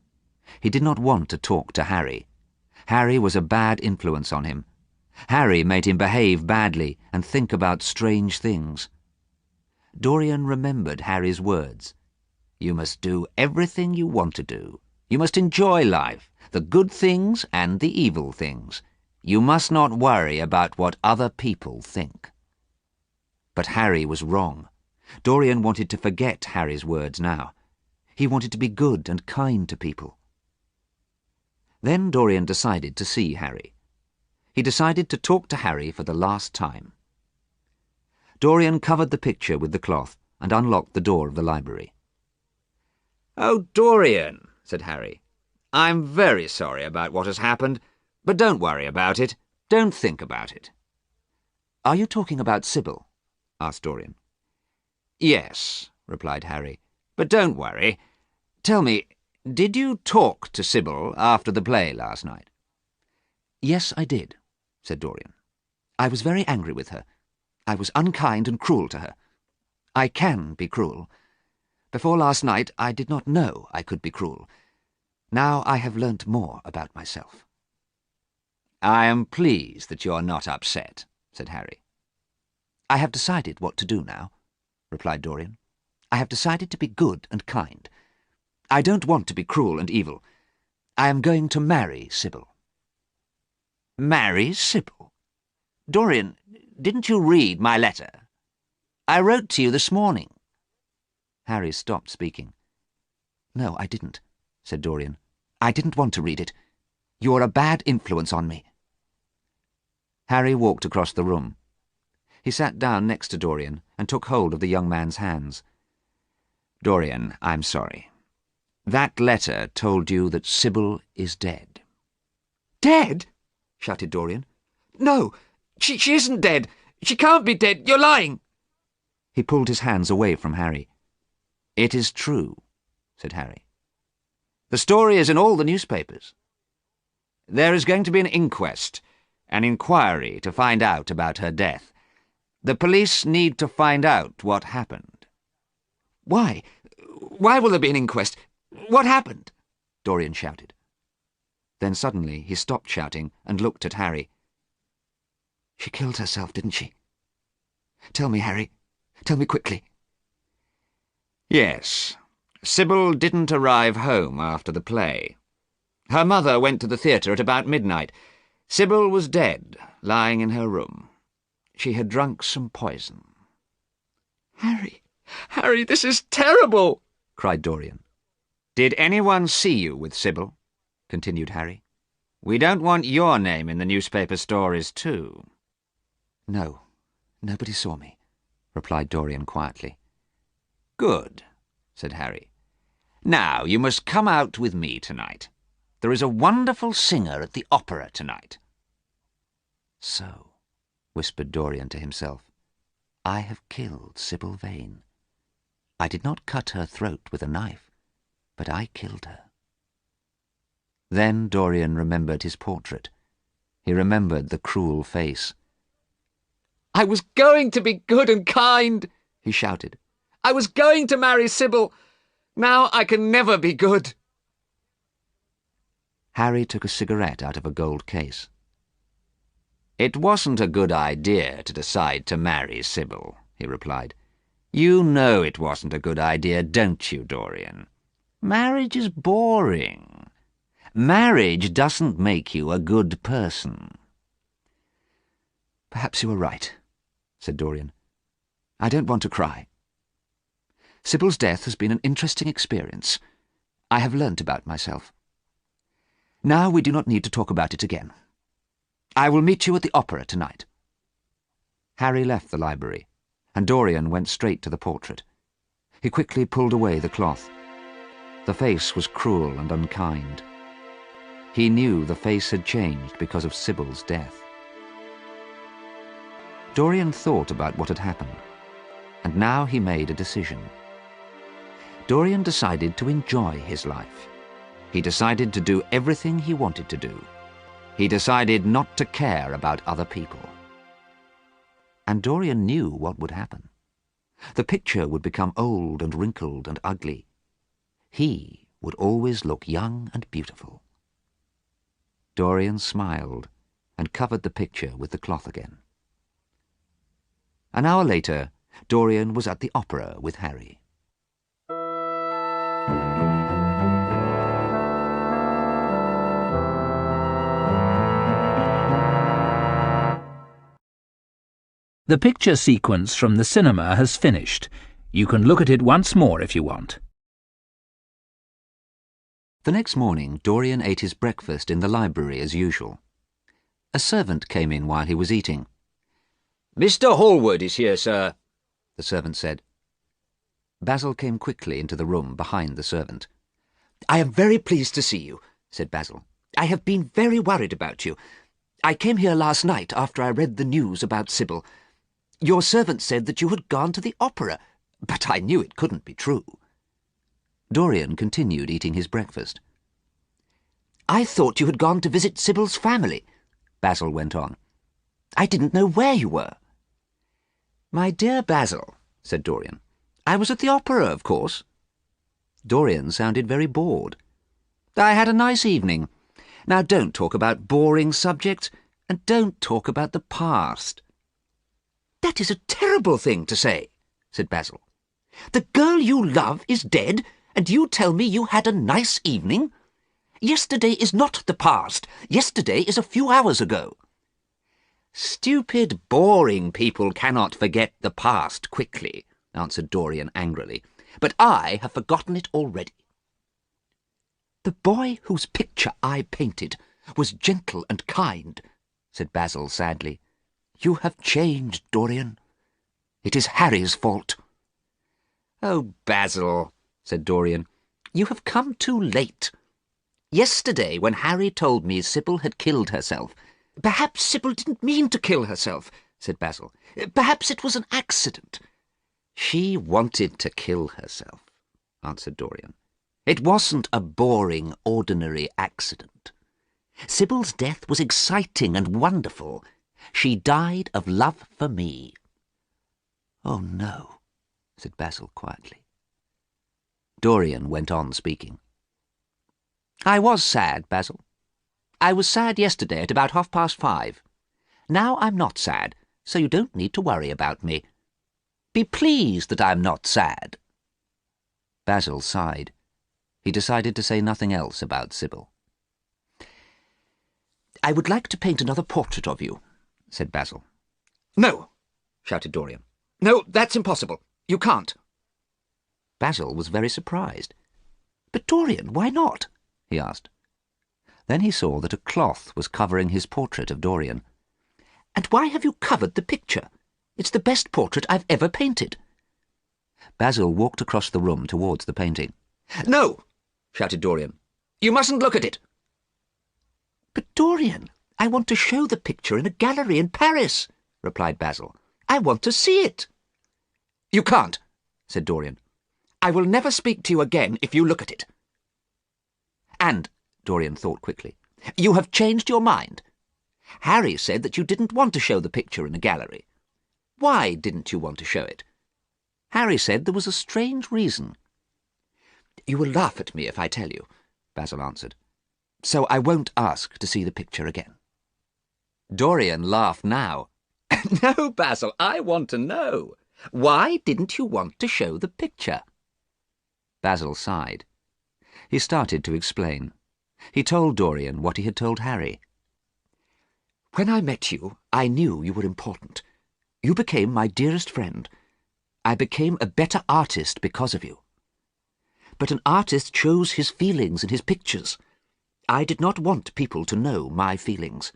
[SPEAKER 1] He did not want to talk to Harry. Harry was a bad influence on him. Harry made him behave badly and think about strange things. Dorian remembered Harry's words. You must do everything you want to do. You must enjoy life, the good things and the evil things. You must not worry about what other people think. But Harry was wrong. Dorian wanted to forget Harry's words now. He wanted to be good and kind to people. Then Dorian decided to see Harry. He decided to talk to Harry for the last time. Dorian covered the picture with the cloth and unlocked the door of the library.
[SPEAKER 2] "Oh, Dorian," said Harry, "I'm very sorry about what has happened, but don't worry about it. Don't think about it."
[SPEAKER 1] Are you talking about Sybil? Asked Dorian.
[SPEAKER 2] "Yes," replied Harry, "but don't worry. Tell me, did you talk to Sybil after the play last night?"
[SPEAKER 1] Yes, I did, said Dorian. I was very angry with her. I was unkind and cruel to her. I can be cruel. Before last night, I did not know I could be cruel. Now I have learnt more about myself.
[SPEAKER 2] "I am pleased that you are not upset," said Harry.
[SPEAKER 1] I have decided what to do now, replied Dorian. I have decided to be good and kind. I don't want to be cruel and evil. I am going to marry Sybil.
[SPEAKER 2] "Marry Sybil? Dorian, didn't you read my letter? I wrote to you this morning."
[SPEAKER 1] Harry stopped speaking. No, I didn't, said Dorian. I didn't want to read it. You are a bad influence on me. Harry walked across the room. He sat down next to Dorian and took hold of the young man's hands.
[SPEAKER 2] "Dorian, I'm sorry. That letter told you that Sybil is dead."
[SPEAKER 4] Dead? Shouted Dorian. No, she isn't dead. She can't be dead. You're lying.
[SPEAKER 1] He pulled his hands away from Harry.
[SPEAKER 2] "It is true," said Harry. "The story is in all the newspapers. There is going to be an inquest, an inquiry to find out about her death. The police need to find out what happened."
[SPEAKER 4] Why? Why will there be an inquest? What happened? Dorian shouted.
[SPEAKER 1] Then suddenly he stopped shouting and looked at Harry. She killed herself, didn't she? Tell me, Harry. Tell me quickly.
[SPEAKER 2] "Yes. Sybil didn't arrive home after the play. Her mother went to the theatre at about midnight. Sybil was dead, lying in her room. She had drunk some poison."
[SPEAKER 4] Harry, this is terrible, cried Dorian.
[SPEAKER 2] "Did anyone see you with Sybil?" continued Harry. "We don't want your name in the newspaper stories, too."
[SPEAKER 1] No, nobody saw me, replied Dorian quietly.
[SPEAKER 2] "Good," said Harry. "Now you must come out with me tonight. There is a wonderful singer at the opera tonight."
[SPEAKER 1] So, whispered Dorian to himself, I have killed Sybil Vane. I did not cut her throat with a knife, but I killed her. Then Dorian remembered his portrait. He remembered the cruel face.
[SPEAKER 4] I was going to be good and kind, he shouted. I was going to marry Sybil. Now I can never be good.
[SPEAKER 1] Harry took a cigarette out of a gold case.
[SPEAKER 2] "It wasn't a good idea to decide to marry Sybil," he replied. "You know it wasn't a good idea, don't you, Dorian? Marriage is boring. Marriage doesn't make you a good person."
[SPEAKER 4] "Perhaps you are right," said Dorian. "I don't want to cry. Sybil's death has been an interesting experience. I have learnt about myself. Now we do not need to talk about it again. I will meet you at the opera tonight."
[SPEAKER 1] Harry left the library, and Dorian went straight to the portrait. He quickly pulled away the cloth. The face was cruel and unkind. He knew the face had changed because of Sybil's death. Dorian thought about what had happened, and now he made a decision. Dorian decided to enjoy his life. He decided to do everything he wanted to do. He decided not to care about other people. And Dorian knew what would happen. The picture would become old and wrinkled and ugly. He would always look young and beautiful. Dorian smiled and covered the picture with the cloth again. An hour later, Dorian was at the opera with Harry.
[SPEAKER 3] The picture sequence from the cinema has finished. You can look at it once more if you want.
[SPEAKER 1] The next morning, Dorian ate his breakfast in the library as usual. A servant came in while he was eating.
[SPEAKER 2] "Mr. Hallward is here, sir,"
[SPEAKER 1] the servant said. Basil came quickly into the room behind the servant.
[SPEAKER 4] "I am very pleased to see you," said Basil. "I have been very worried about you. I came here last night after I read the news about Sybil. Your servant said that you had gone to the opera, but I knew it couldn't be true."
[SPEAKER 1] Dorian continued eating his breakfast.
[SPEAKER 4] "I thought you had gone to visit Sybil's family," Basil went on. "I didn't know where you were."
[SPEAKER 1] "My dear Basil," said Dorian, "I was at the opera, of course." Dorian sounded very bored. "I had a nice evening. Now don't talk about boring subjects, and don't talk about the past."
[SPEAKER 4] "That is a terrible thing to say," said Basil. "The girl you love is dead, and you tell me you had a nice evening? Yesterday is not the past. Yesterday is a few hours ago."
[SPEAKER 2] "Stupid, boring people cannot forget the past quickly," answered Dorian angrily. "But I have forgotten it already."
[SPEAKER 4] "The boy whose picture I painted was gentle and kind," said Basil sadly. "You have changed, Dorian. It is Harry's fault."
[SPEAKER 2] "Oh, Basil," said Dorian, "you have come too late. Yesterday, when Harry told me Sybil had killed herself—"
[SPEAKER 4] "Perhaps Sybil didn't mean to kill herself," said Basil. "Perhaps it was an accident."
[SPEAKER 2] "She wanted to kill herself," answered Dorian. "It wasn't a boring, ordinary accident. Sybil's death was exciting and wonderful. She died of love for me."
[SPEAKER 1] "Oh, no," said Basil quietly. Dorian went on speaking.
[SPEAKER 2] "I was sad, Basil. I was sad yesterday at about 5:30. Now I'm not sad, so you don't need to worry about me. Be pleased that I'm not sad."
[SPEAKER 1] Basil sighed. He decided to say nothing else about Sybil.
[SPEAKER 4] "I would like to paint another portrait of you," said Basil.
[SPEAKER 2] "No!" shouted Dorian. "No, that's impossible. You can't."
[SPEAKER 1] Basil was very surprised.
[SPEAKER 4] "But Dorian, why not?" he asked.
[SPEAKER 1] Then he saw that a cloth was covering his portrait of Dorian.
[SPEAKER 4] "And why have you covered the picture? It's the best portrait I've ever painted."
[SPEAKER 1] Basil walked across the room towards the painting.
[SPEAKER 2] "No!" shouted Dorian. "You mustn't look at it."
[SPEAKER 4] "But Dorian, I want to show the picture in a gallery in Paris," replied Basil. "I want to see it."
[SPEAKER 2] "You can't," said Dorian. "I will never speak to you again if you look at it." "And," Dorian thought quickly, "you have changed your mind. Harry said that you didn't want to show the picture in a gallery. Why didn't you want to show it? Harry said there was a strange reason."
[SPEAKER 4] "You will laugh at me if I tell you," Basil answered. "So I won't ask to see the picture again."
[SPEAKER 2] Dorian laughed now. No, Basil, I want to know. Why didn't you want to show the picture?
[SPEAKER 1] Basil sighed. He started to explain. He told Dorian what he had told Harry.
[SPEAKER 4] When I met you, I knew you were important. You became my dearest friend. I became a better artist because of you. But an artist shows his feelings in his pictures. I did not want people to know my feelings,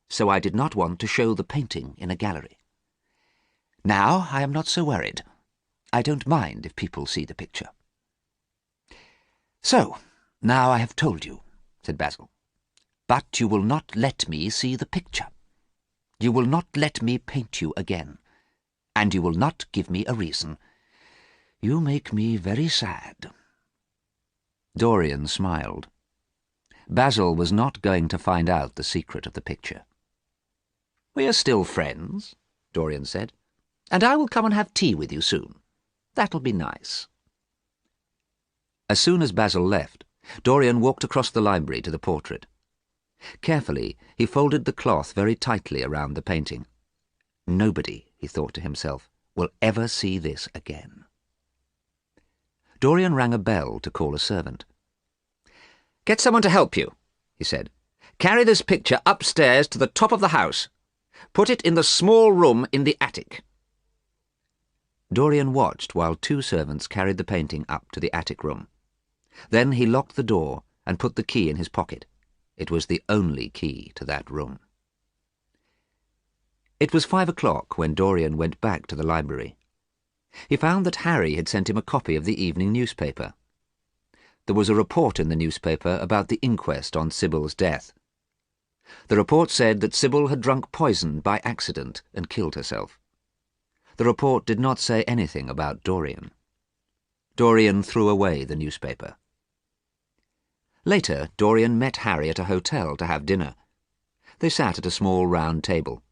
[SPEAKER 4] so I did not want to show the painting in a gallery. Now I am not so worried. I don't mind if people see the picture. So, now I have told you, said Basil. But you will not let me see the picture. You will not let me paint you again. And you will not give me a reason. You make me very sad.
[SPEAKER 1] Dorian smiled. Basil was not going to find out the secret of the picture.
[SPEAKER 4] We are still friends, Dorian said, and I will come and have tea with you soon. That'll be nice.
[SPEAKER 1] As soon as Basil left, Dorian walked across the library to the portrait. Carefully, he folded the cloth very tightly around the painting. Nobody, he thought to himself, will ever see this again. Dorian rang a bell to call a servant.
[SPEAKER 2] Get someone to help you, he said. Carry this picture upstairs to the top of the house. Put it in the small room in the attic.
[SPEAKER 1] Dorian watched while 2 servants carried the painting up to the attic room. Then he locked the door and put the key in his pocket. It was the only key to that room. It was 5 o'clock when Dorian went back to the library. He found that Harry had sent him a copy of the evening newspaper. There was a report in the newspaper about the inquest on Sybil's death. The report said that Sybil had drunk poison by accident and killed herself. The report did not say anything about Dorian. Dorian threw away the newspaper. Later, Dorian met Harry at a hotel to have dinner. They sat at a small round table.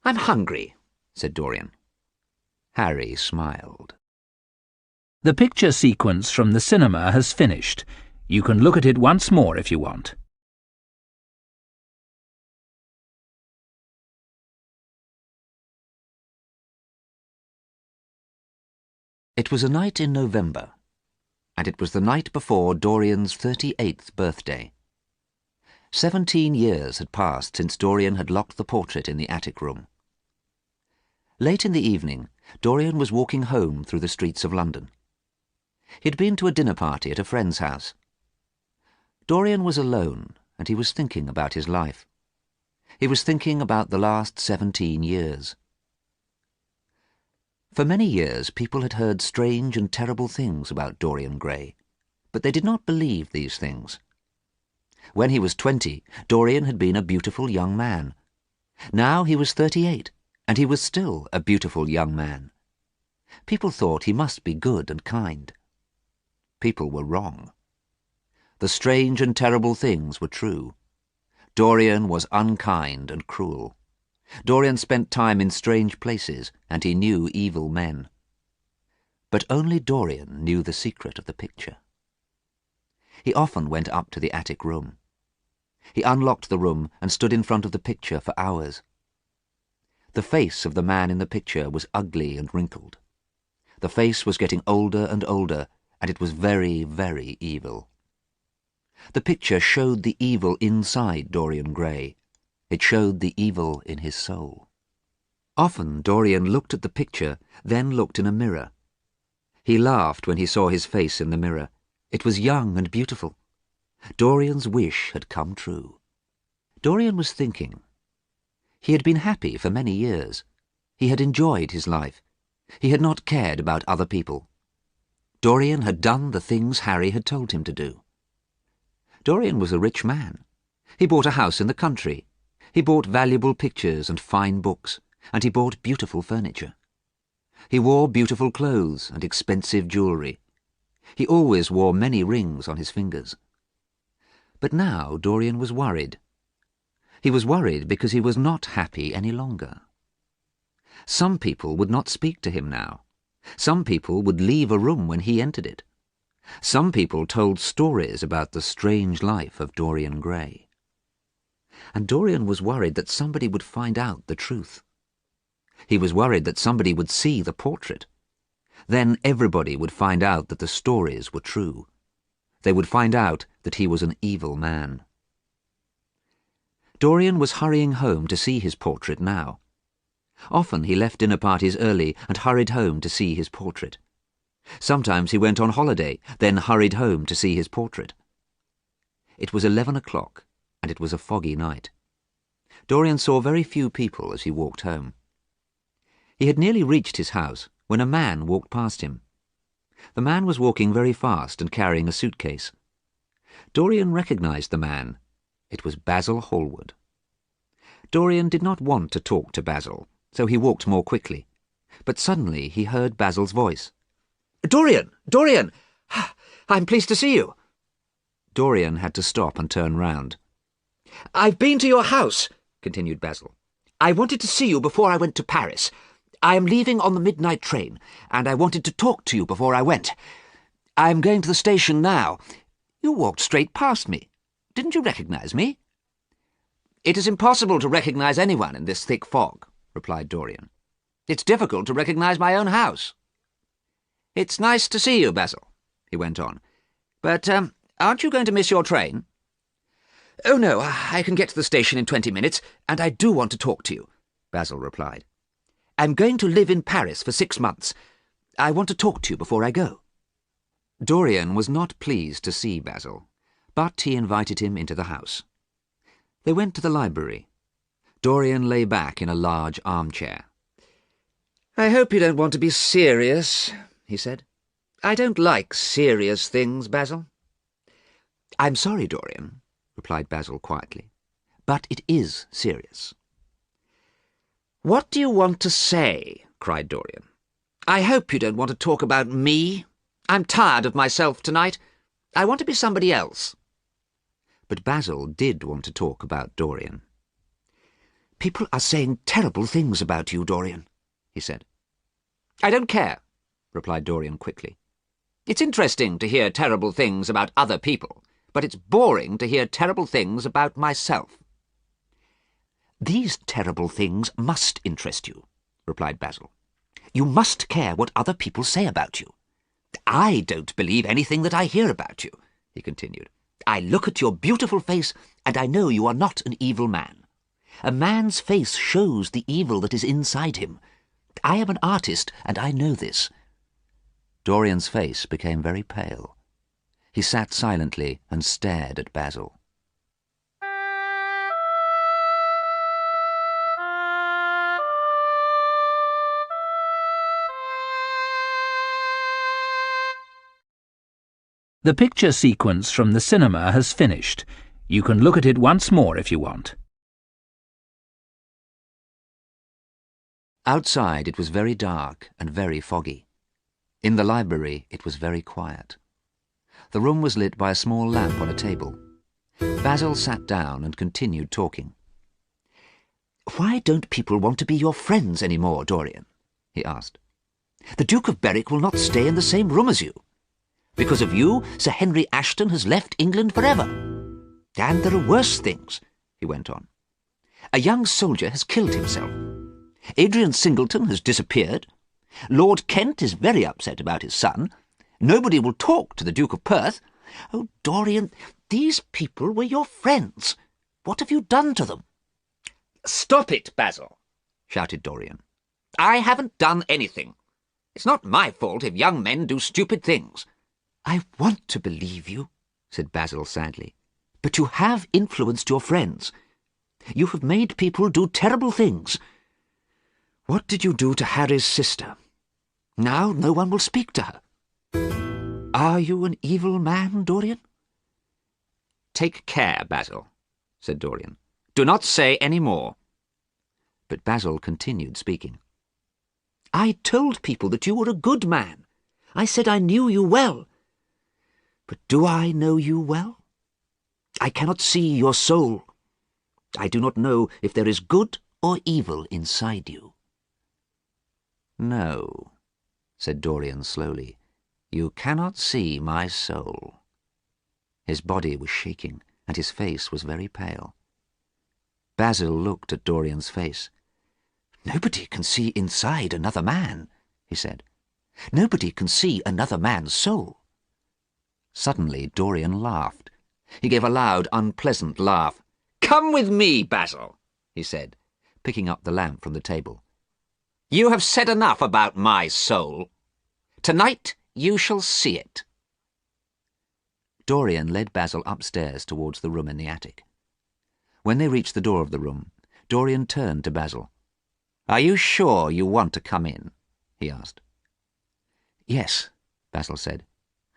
[SPEAKER 4] "I'm hungry," said Dorian.
[SPEAKER 1] Harry smiled.
[SPEAKER 3] The picture sequence from the cinema has finished. You can look at it once more if you want.
[SPEAKER 1] It was a night in November, and it was the night before Dorian's 38th birthday. 17 years had passed since Dorian had locked the portrait in the attic room. Late in the evening, Dorian was walking home through the streets of London. He had been to a dinner party at a friend's house. Dorian was alone, and he was thinking about his life. He was thinking about the last 17 years. For many years, people had heard strange and terrible things about Dorian Gray, but they did not believe these things. When he was 20, Dorian had been a beautiful young man. Now he was 38, and he was still a beautiful young man. People thought he must be good and kind. People were wrong. The strange and terrible things were true. Dorian was unkind and cruel. Dorian spent time in strange places, and he knew evil men. But only Dorian knew the secret of the picture. He often went up to the attic room. He unlocked the room and stood in front of the picture for hours. The face of the man in the picture was ugly and wrinkled. The face was getting older and older, and it was very, very evil. The picture showed the evil inside Dorian Gray. It showed the evil in his soul. Often Dorian looked at the picture, then looked in a mirror. He laughed when he saw his face in the mirror. It was young and beautiful. Dorian's wish had come true. Dorian was thinking. He had been happy for many years. He had enjoyed his life. He had not cared about other people. Dorian had done the things Harry had told him to do. Dorian was a rich man. He bought a house in the country. He bought valuable pictures and fine books, and he bought beautiful furniture. He wore beautiful clothes and expensive jewellery. He always wore many rings on his fingers. But now Dorian was worried. He was worried because he was not happy any longer. Some people would not speak to him now. Some people would leave a room when he entered it. Some people told stories about the strange life of Dorian Gray. and Dorian was worried that somebody would find out the truth. He was worried that somebody would see the portrait. Then everybody would find out that the stories were true. They would find out that he was an evil man. Dorian was hurrying home to see his portrait now. Often he left dinner parties early and hurried home to see his portrait. Sometimes he went on holiday, then hurried home to see his portrait. It was 11 o'clock, and it was a foggy night. Dorian saw very few people as he walked home. He had nearly reached his house when a man walked past him. The man was walking very fast and carrying a suitcase. Dorian recognized the man. It was Basil Hallward. Dorian did not want to talk to Basil, so he walked more quickly. But suddenly he heard Basil's voice.
[SPEAKER 4] "Dorian! Dorian! I'm pleased to see you."
[SPEAKER 1] Dorian had to stop and turn round.
[SPEAKER 4] "I've been to your house," continued Basil. "I wanted to see you before I went to Paris. I am leaving on the midnight train, and I wanted to talk to you before I went. I am going to the station now. You walked straight past me. Didn't you recognize me?" "It is impossible to recognize anyone in this thick fog," replied Dorian. "It's difficult to recognize my own house." "It's nice to see you, Basil," he went on. "But, aren't you going to miss your train?" "Oh, no, I can get to the station in 20 minutes, and I do want to talk to you," Basil replied. "I'm going to live in Paris for 6 months. I want to talk to you before I go."
[SPEAKER 1] Dorian was not pleased to see Basil, but he invited him into the house. They went to the library. Dorian lay back in a large armchair.
[SPEAKER 4] "I hope you don't want to be serious," he said. "I don't like serious things, Basil."
[SPEAKER 1] "I'm sorry, Dorian," replied Basil quietly, "but it is serious."
[SPEAKER 4] "What do you want to say?" cried Dorian. "I hope you don't want to talk about me. I'm tired of myself tonight. I want to be somebody else."
[SPEAKER 1] But Basil did want to talk about Dorian.
[SPEAKER 4] "People are saying terrible things about you, Dorian," he said. "I don't care," replied Dorian quickly. "It's interesting to hear terrible things about other people, but it's boring to hear terrible things about myself."
[SPEAKER 1] "These terrible things must interest you," replied Basil. "You must care what other people say about you."
[SPEAKER 4] "I don't believe anything that I hear about you," he continued. "I look at your beautiful face, and I know you are not an evil man. A man's face shows the evil that is inside him. I am an artist, and I know this."
[SPEAKER 1] Dorian's face became very pale. He sat silently and stared at Basil.
[SPEAKER 3] The picture sequence from the cinema has finished. You can look at it once more if you want.
[SPEAKER 1] Outside it was very dark and very foggy. In the library it was very quiet. The room was lit by a small lamp on a table. Basil sat down and continued talking.
[SPEAKER 4] "Why don't people want to be your friends any more, Dorian?" he asked. "The Duke of Berwick will not stay in the same room as you. Because of you, Sir Henry Ashton has left England forever. And there are worse things," he went on. "A young soldier has killed himself. Adrian Singleton has disappeared. Lord Kent is very upset about his son. Nobody will talk to the Duke of Perth. Oh, Dorian, these people were your friends. What have you done to them?" "Stop it, Basil," shouted Dorian. "I haven't done anything. It's not my fault if young men do stupid things." "I want to believe you," said Basil sadly, "but you have influenced your friends. You have made people do terrible things. What did you do to Harry's sister? Now no one will speak to her. Are you an evil man, Dorian?" "Take care, Basil," said Dorian. "Do not say any more."
[SPEAKER 1] But Basil continued speaking.
[SPEAKER 4] "I told people that you were a good man. I said I knew you well. But do I know you well? I cannot see your soul. I do not know if there is good or evil inside you."
[SPEAKER 1] "No," said Dorian slowly. "You cannot see my soul." His body was shaking, and his face was very pale. Basil looked at Dorian's face.
[SPEAKER 4] "Nobody can see inside another man," he said. "Nobody can see another man's soul."
[SPEAKER 1] Suddenly Dorian laughed. He gave a loud, unpleasant laugh.
[SPEAKER 2] "Come with me, Basil," he said,
[SPEAKER 1] picking up the lamp from the table.
[SPEAKER 2] "You have said enough about my soul. Tonight you shall see it."
[SPEAKER 1] Dorian led Basil upstairs towards the room in the attic. When they reached the door of the room, Dorian turned to Basil.
[SPEAKER 2] "Are you sure you want to come in?" he asked.
[SPEAKER 1] "Yes," Basil said,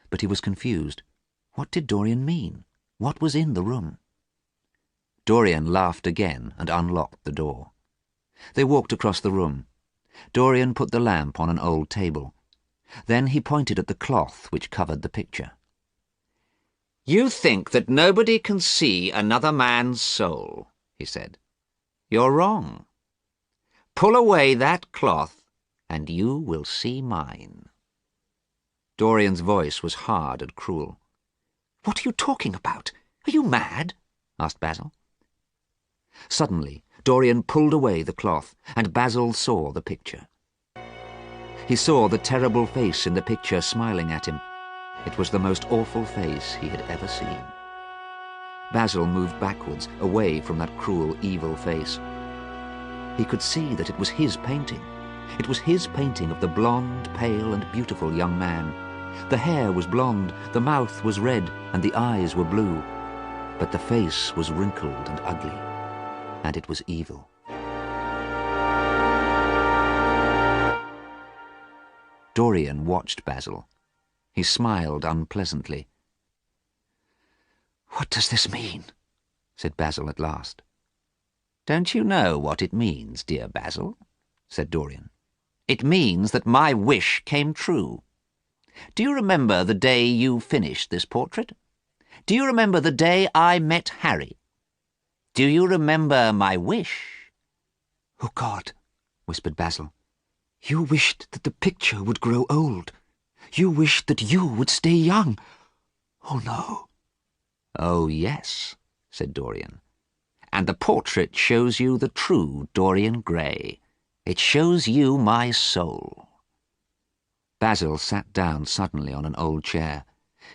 [SPEAKER 1] but he was confused. What did Dorian mean? What was in the room? Dorian laughed again and unlocked the door. They walked across the room. Dorian put the lamp on an old table. Then he pointed at the cloth which covered the picture.
[SPEAKER 2] "You think that nobody can see another man's soul," he said. "You're wrong. Pull away that cloth, and you will see mine."
[SPEAKER 1] Dorian's voice was hard and cruel.
[SPEAKER 4] "What are you talking about? Are you mad?" asked Basil.
[SPEAKER 1] Suddenly, Dorian pulled away the cloth, and Basil saw the picture. He saw the terrible face in the picture smiling at him. It was the most awful face he had ever seen. Basil moved backwards, away from that cruel, evil face. He could see that it was his painting. It was his painting of the blonde, pale and beautiful young man. The hair was blonde, the mouth was red, and the eyes were blue. But the face was wrinkled and ugly, and it was evil. Dorian watched Basil. He smiled unpleasantly.
[SPEAKER 4] "What does this mean?"
[SPEAKER 1] said Basil at last.
[SPEAKER 2] "Don't you know what it means, dear Basil?" said Dorian. "It means that my wish came true. Do you remember the day you finished this portrait? Do you remember the day I met Harry? Do you remember my wish?"
[SPEAKER 4] "Oh, God," whispered Basil. "You wished that the picture would grow old. You wished that you would stay young. Oh, no."
[SPEAKER 2] "Oh, yes," said Dorian. "And the portrait shows you the true Dorian Gray. It shows you my soul."
[SPEAKER 1] Basil sat down suddenly on an old chair.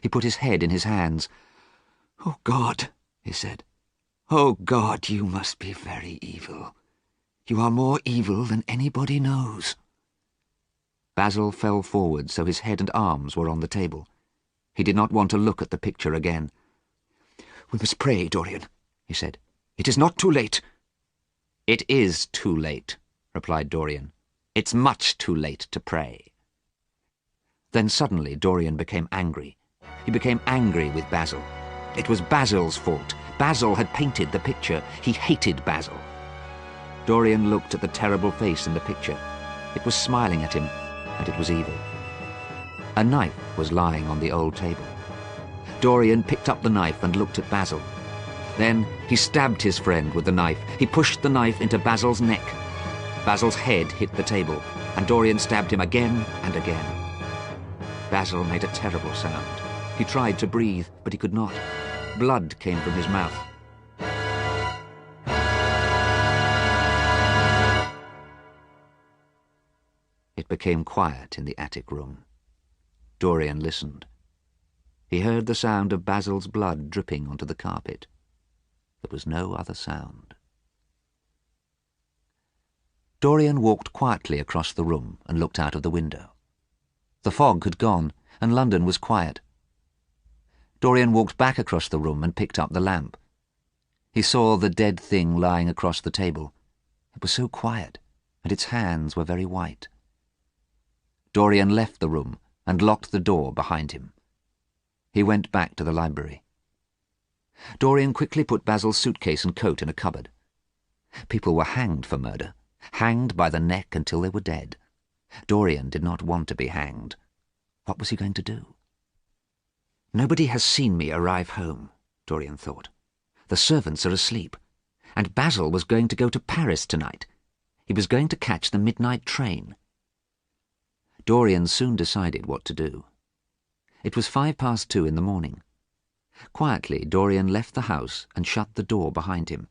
[SPEAKER 1] He put his head in his hands.
[SPEAKER 4] "Oh, God," he said. "Oh, God, you must be very evil. You are more evil than anybody knows."
[SPEAKER 1] Basil fell forward so his head and arms were on the table. He did not want to look at the picture again.
[SPEAKER 4] "We must pray, Dorian," he said. "It is not too late."
[SPEAKER 2] "It is too late," replied Dorian. "It's much too late to pray."
[SPEAKER 1] Then suddenly Dorian became angry. He became angry with Basil. It was Basil's fault. Basil had painted the picture. He hated Basil. Dorian looked at the terrible face in the picture. It was smiling at him, and it was evil. A knife was lying on the old table. Dorian picked up the knife and looked at Basil. Then he stabbed his friend with the knife. He pushed the knife into Basil's neck. Basil's head hit the table, and Dorian stabbed him again and again. Basil made a terrible sound. He tried to breathe, but he could not. Blood came from his mouth. It became quiet in the attic room. Dorian listened. He heard the sound of Basil's blood dripping onto the carpet. There was no other sound. Dorian walked quietly across the room and looked out of the window. The fog had gone, and London was quiet. Dorian walked back across the room and picked up the lamp. He saw the dead thing lying across the table. It was so quiet, and its hands were very white. Dorian left the room and locked the door behind him. He went back to the library. Dorian quickly put Basil's suitcase and coat in a cupboard. People were hanged for murder, hanged by the neck until they were dead. Dorian did not want to be hanged. What was he going to do? Nobody has seen me arrive home, Dorian thought. The servants are asleep, and Basil was going to go to Paris tonight. He was going to catch the midnight train. Dorian soon decided what to do. It was 2:05 in the morning. Quietly, Dorian left the house and shut the door behind him.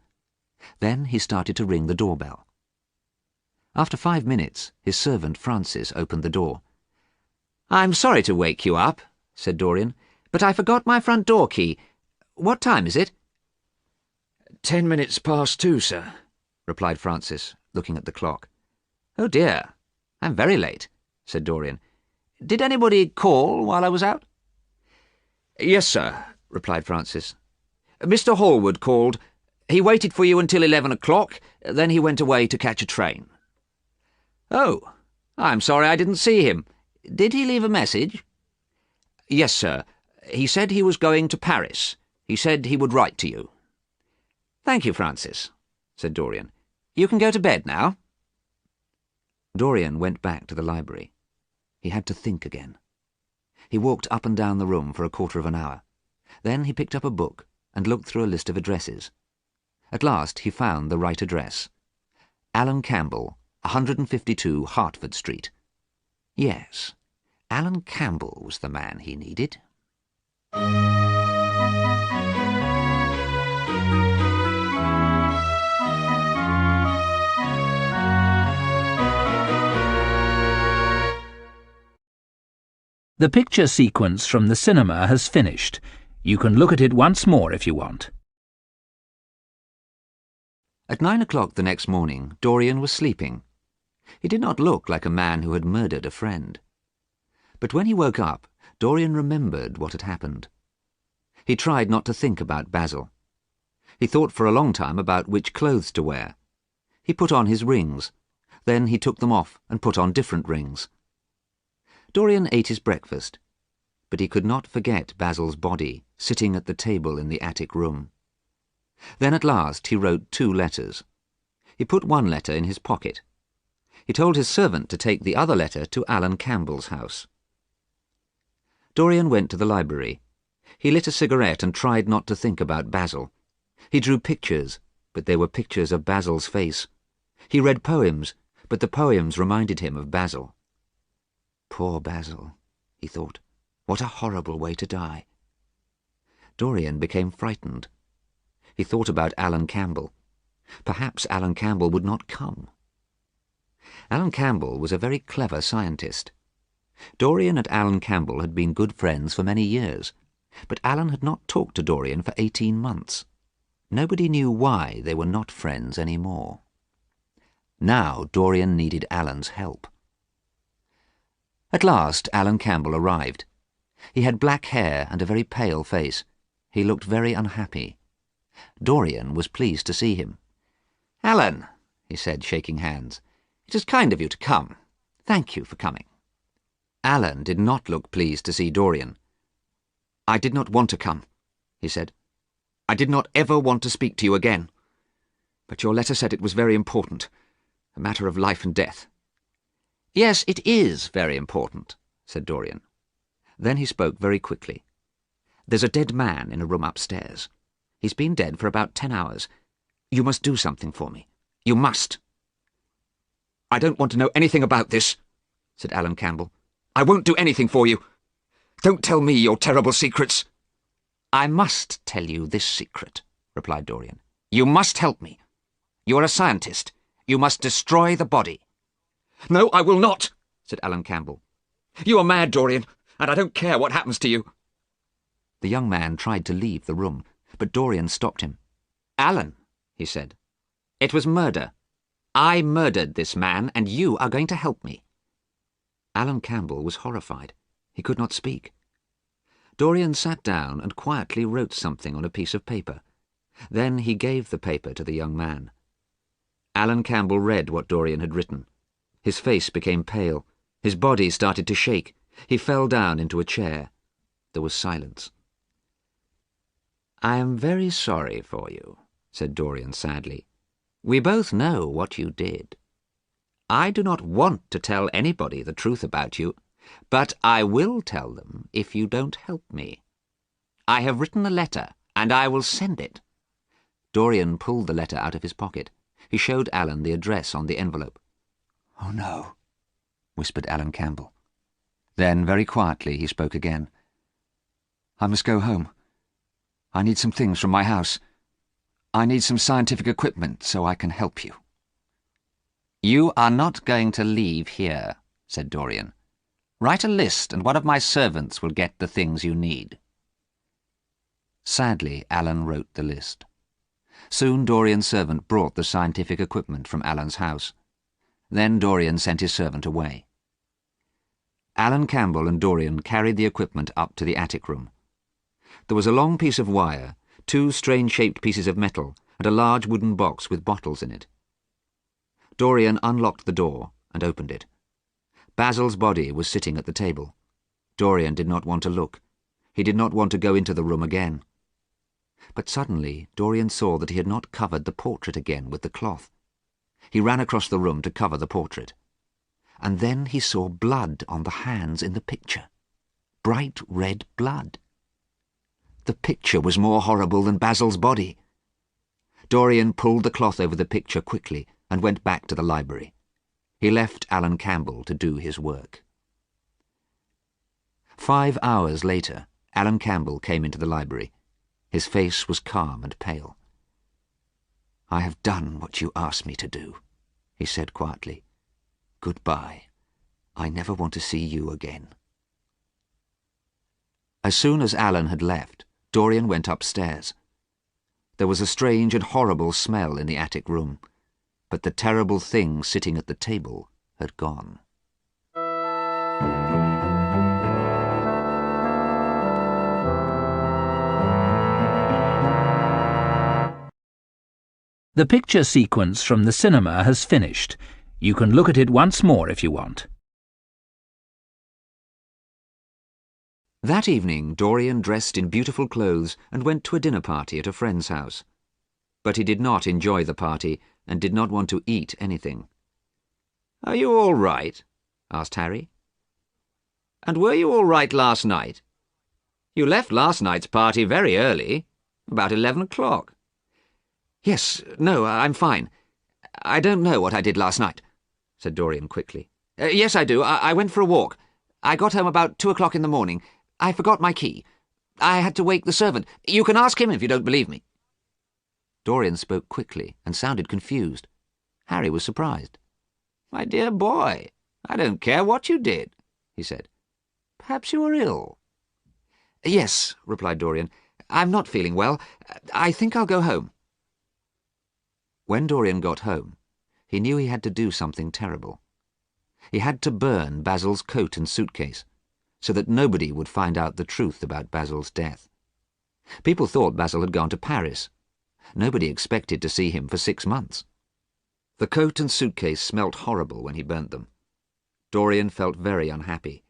[SPEAKER 1] Then he started to ring the doorbell. After 5 minutes, his servant Francis opened the door.
[SPEAKER 2] "I'm sorry to wake you up," said Dorian, "but I forgot my front door key. What time is it?"
[SPEAKER 4] 10 minutes past 2, sir," replied Francis, looking at the clock.
[SPEAKER 2] "Oh dear, I'm very late," said Dorian. "Did anybody call while I was out?"
[SPEAKER 4] "Yes, sir," replied Francis.
[SPEAKER 2] "Mr. Hallward called. He waited for you until 11 o'clock, then he went away to catch a train." "Oh, I'm sorry I didn't see him. Did he leave a message?"
[SPEAKER 4] "Yes, sir. He said he was going to Paris. He said he would write to you."
[SPEAKER 2] "Thank you, Francis," said Dorian. "You can go to bed now."
[SPEAKER 1] Dorian went back to the library. He had to think again. He walked up and down the room for a quarter of an hour. Then he picked up a book and looked through a list of addresses. At last he found the right address. Alan Campbell, 152 Hertford Street. Yes, Alan Campbell was the man he needed.
[SPEAKER 3] The picture sequence from the cinema has finished. You can look at it once more if you want.
[SPEAKER 1] At 9 o'clock the next morning, Dorian was sleeping. He did not look like a man who had murdered a friend. But when he woke up, Dorian remembered what had happened. He tried not to think about Basil. He thought for a long time about which clothes to wear. He put on his rings. Then he took them off and put on different rings. Dorian ate his breakfast, but he could not forget Basil's body sitting at the table in the attic room. Then at last he wrote 2 letters. He put one letter in his pocket. He told his servant to take the other letter to Alan Campbell's house. Dorian went to the library. He lit a cigarette and tried not to think about Basil. He drew pictures, but they were pictures of Basil's face. He read poems, but the poems reminded him of Basil. Poor Basil, he thought. What a horrible way to die. Dorian became frightened. He thought about Alan Campbell. Perhaps Alan Campbell would not come. Alan Campbell was a very clever scientist. Dorian and Alan Campbell had been good friends for many years, but Alan had not talked to Dorian for 18 months. Nobody knew why they were not friends any more. Now Dorian needed Alan's help. At last Alan Campbell arrived. He had black hair and a very pale face. He looked very unhappy. Dorian was pleased to see him.
[SPEAKER 2] "Alan," he said, shaking hands, "it is kind of you to come. Thank you for coming."
[SPEAKER 1] Alan did not look pleased to see Dorian.
[SPEAKER 4] "I did not want to come," he said. "I did not ever want to speak to you again. But your letter said it was very important, a matter of life and death."
[SPEAKER 2] "Yes, it is very important," said Dorian.
[SPEAKER 1] Then he spoke very quickly.
[SPEAKER 4] "There's a dead man in a room upstairs. He's been dead for about 10 hours. You must do something for me. You must." "I don't want to know anything about this," said Alan Campbell. "I won't do anything for you. Don't tell me your terrible secrets."
[SPEAKER 2] "I must tell you this secret," replied Dorian.
[SPEAKER 4] "You must help me. You are a scientist. You must destroy the body." "No, I will not," said Alan Campbell. "You are mad, Dorian, and I don't care what happens to you."
[SPEAKER 1] The young man tried to leave the room, but Dorian stopped him.
[SPEAKER 2] "Alan," he said, "it was murder. I murdered this man, and you are going to help me."
[SPEAKER 1] Alan Campbell was horrified. He could not speak. Dorian sat down and quietly wrote something on a piece of paper. Then he gave the paper to the young man. Alan Campbell read what Dorian had written. His face became pale. His body started to shake. He fell down into a chair. There was silence.
[SPEAKER 2] "I am very sorry for you," said Dorian sadly. "We both know what you did. I do not want to tell anybody the truth about you, but I will tell them if you don't help me. I have written a letter, and I will send it."
[SPEAKER 1] Dorian pulled the letter out of his pocket. He showed Alan the address on the envelope. "Oh, no," whispered Alan Campbell. Then, very quietly, he spoke again. "I must go home. I need some things from my house.
[SPEAKER 4] I need some scientific equipment so I can help you.
[SPEAKER 2] You are not going to leave here, said Dorian. Write a list and one of my servants will get the things you need.
[SPEAKER 1] Sadly, Alan wrote the list. Soon Dorian's servant brought the scientific equipment from Alan's house. Then Dorian sent his servant away. Alan Campbell and Dorian carried the equipment up to the attic room. There was a long piece of wire, 2 strange-shaped pieces of metal, and a large wooden box with bottles in it. Dorian unlocked the door and opened it. Basil's body was sitting at the table. Dorian did not want to look. He did not want to go into the room again. But suddenly Dorian saw that he had not covered the portrait again with the cloth. He ran across the room to cover the portrait. And then he saw blood on the hands in the picture. Bright red blood. The picture was more horrible than Basil's body. Dorian pulled the cloth over the picture quickly and went back to the library. He left Alan Campbell to do his work. 5 hours later, Alan Campbell came into the library. His face was calm and pale. "I have done what you asked me to do," he said quietly. "Goodbye. I never want to see you again." As soon as Alan had left, Dorian went upstairs. There was a strange and horrible smell in the attic room, but the terrible thing sitting at the table had gone.
[SPEAKER 3] The picture sequence from the cinema has finished. You can look at it once more if you want.
[SPEAKER 1] That evening, Dorian dressed in beautiful clothes and went to a dinner party at a friend's house. But he did not enjoy the party and did not want to eat anything.
[SPEAKER 2] "Are you all right?" asked Harry. "And were you all right last night? You left last night's party very early, about 11 o'clock.
[SPEAKER 4] "Yes, no, I'm fine. I don't know what I did last night," said Dorian quickly. "Yes, I do. I went for a walk. I got home about 2 o'clock in the morning. I forgot my key. I had to wake the servant. You can ask him if you don't believe me."
[SPEAKER 1] Dorian spoke quickly and sounded confused. Harry was surprised.
[SPEAKER 2] "My dear boy, I don't care what you did," he said. "Perhaps you were ill."
[SPEAKER 4] "Yes," replied Dorian. "I'm not feeling well. I think I'll go home."
[SPEAKER 1] When Dorian got home, he knew he had to do something terrible. He had to burn Basil's coat and suitcase, so that nobody would find out the truth about Basil's death. People thought Basil had gone to Paris. Nobody expected to see him for 6 months. The coat and suitcase smelt horrible when he burnt them. Dorian felt very unhappy.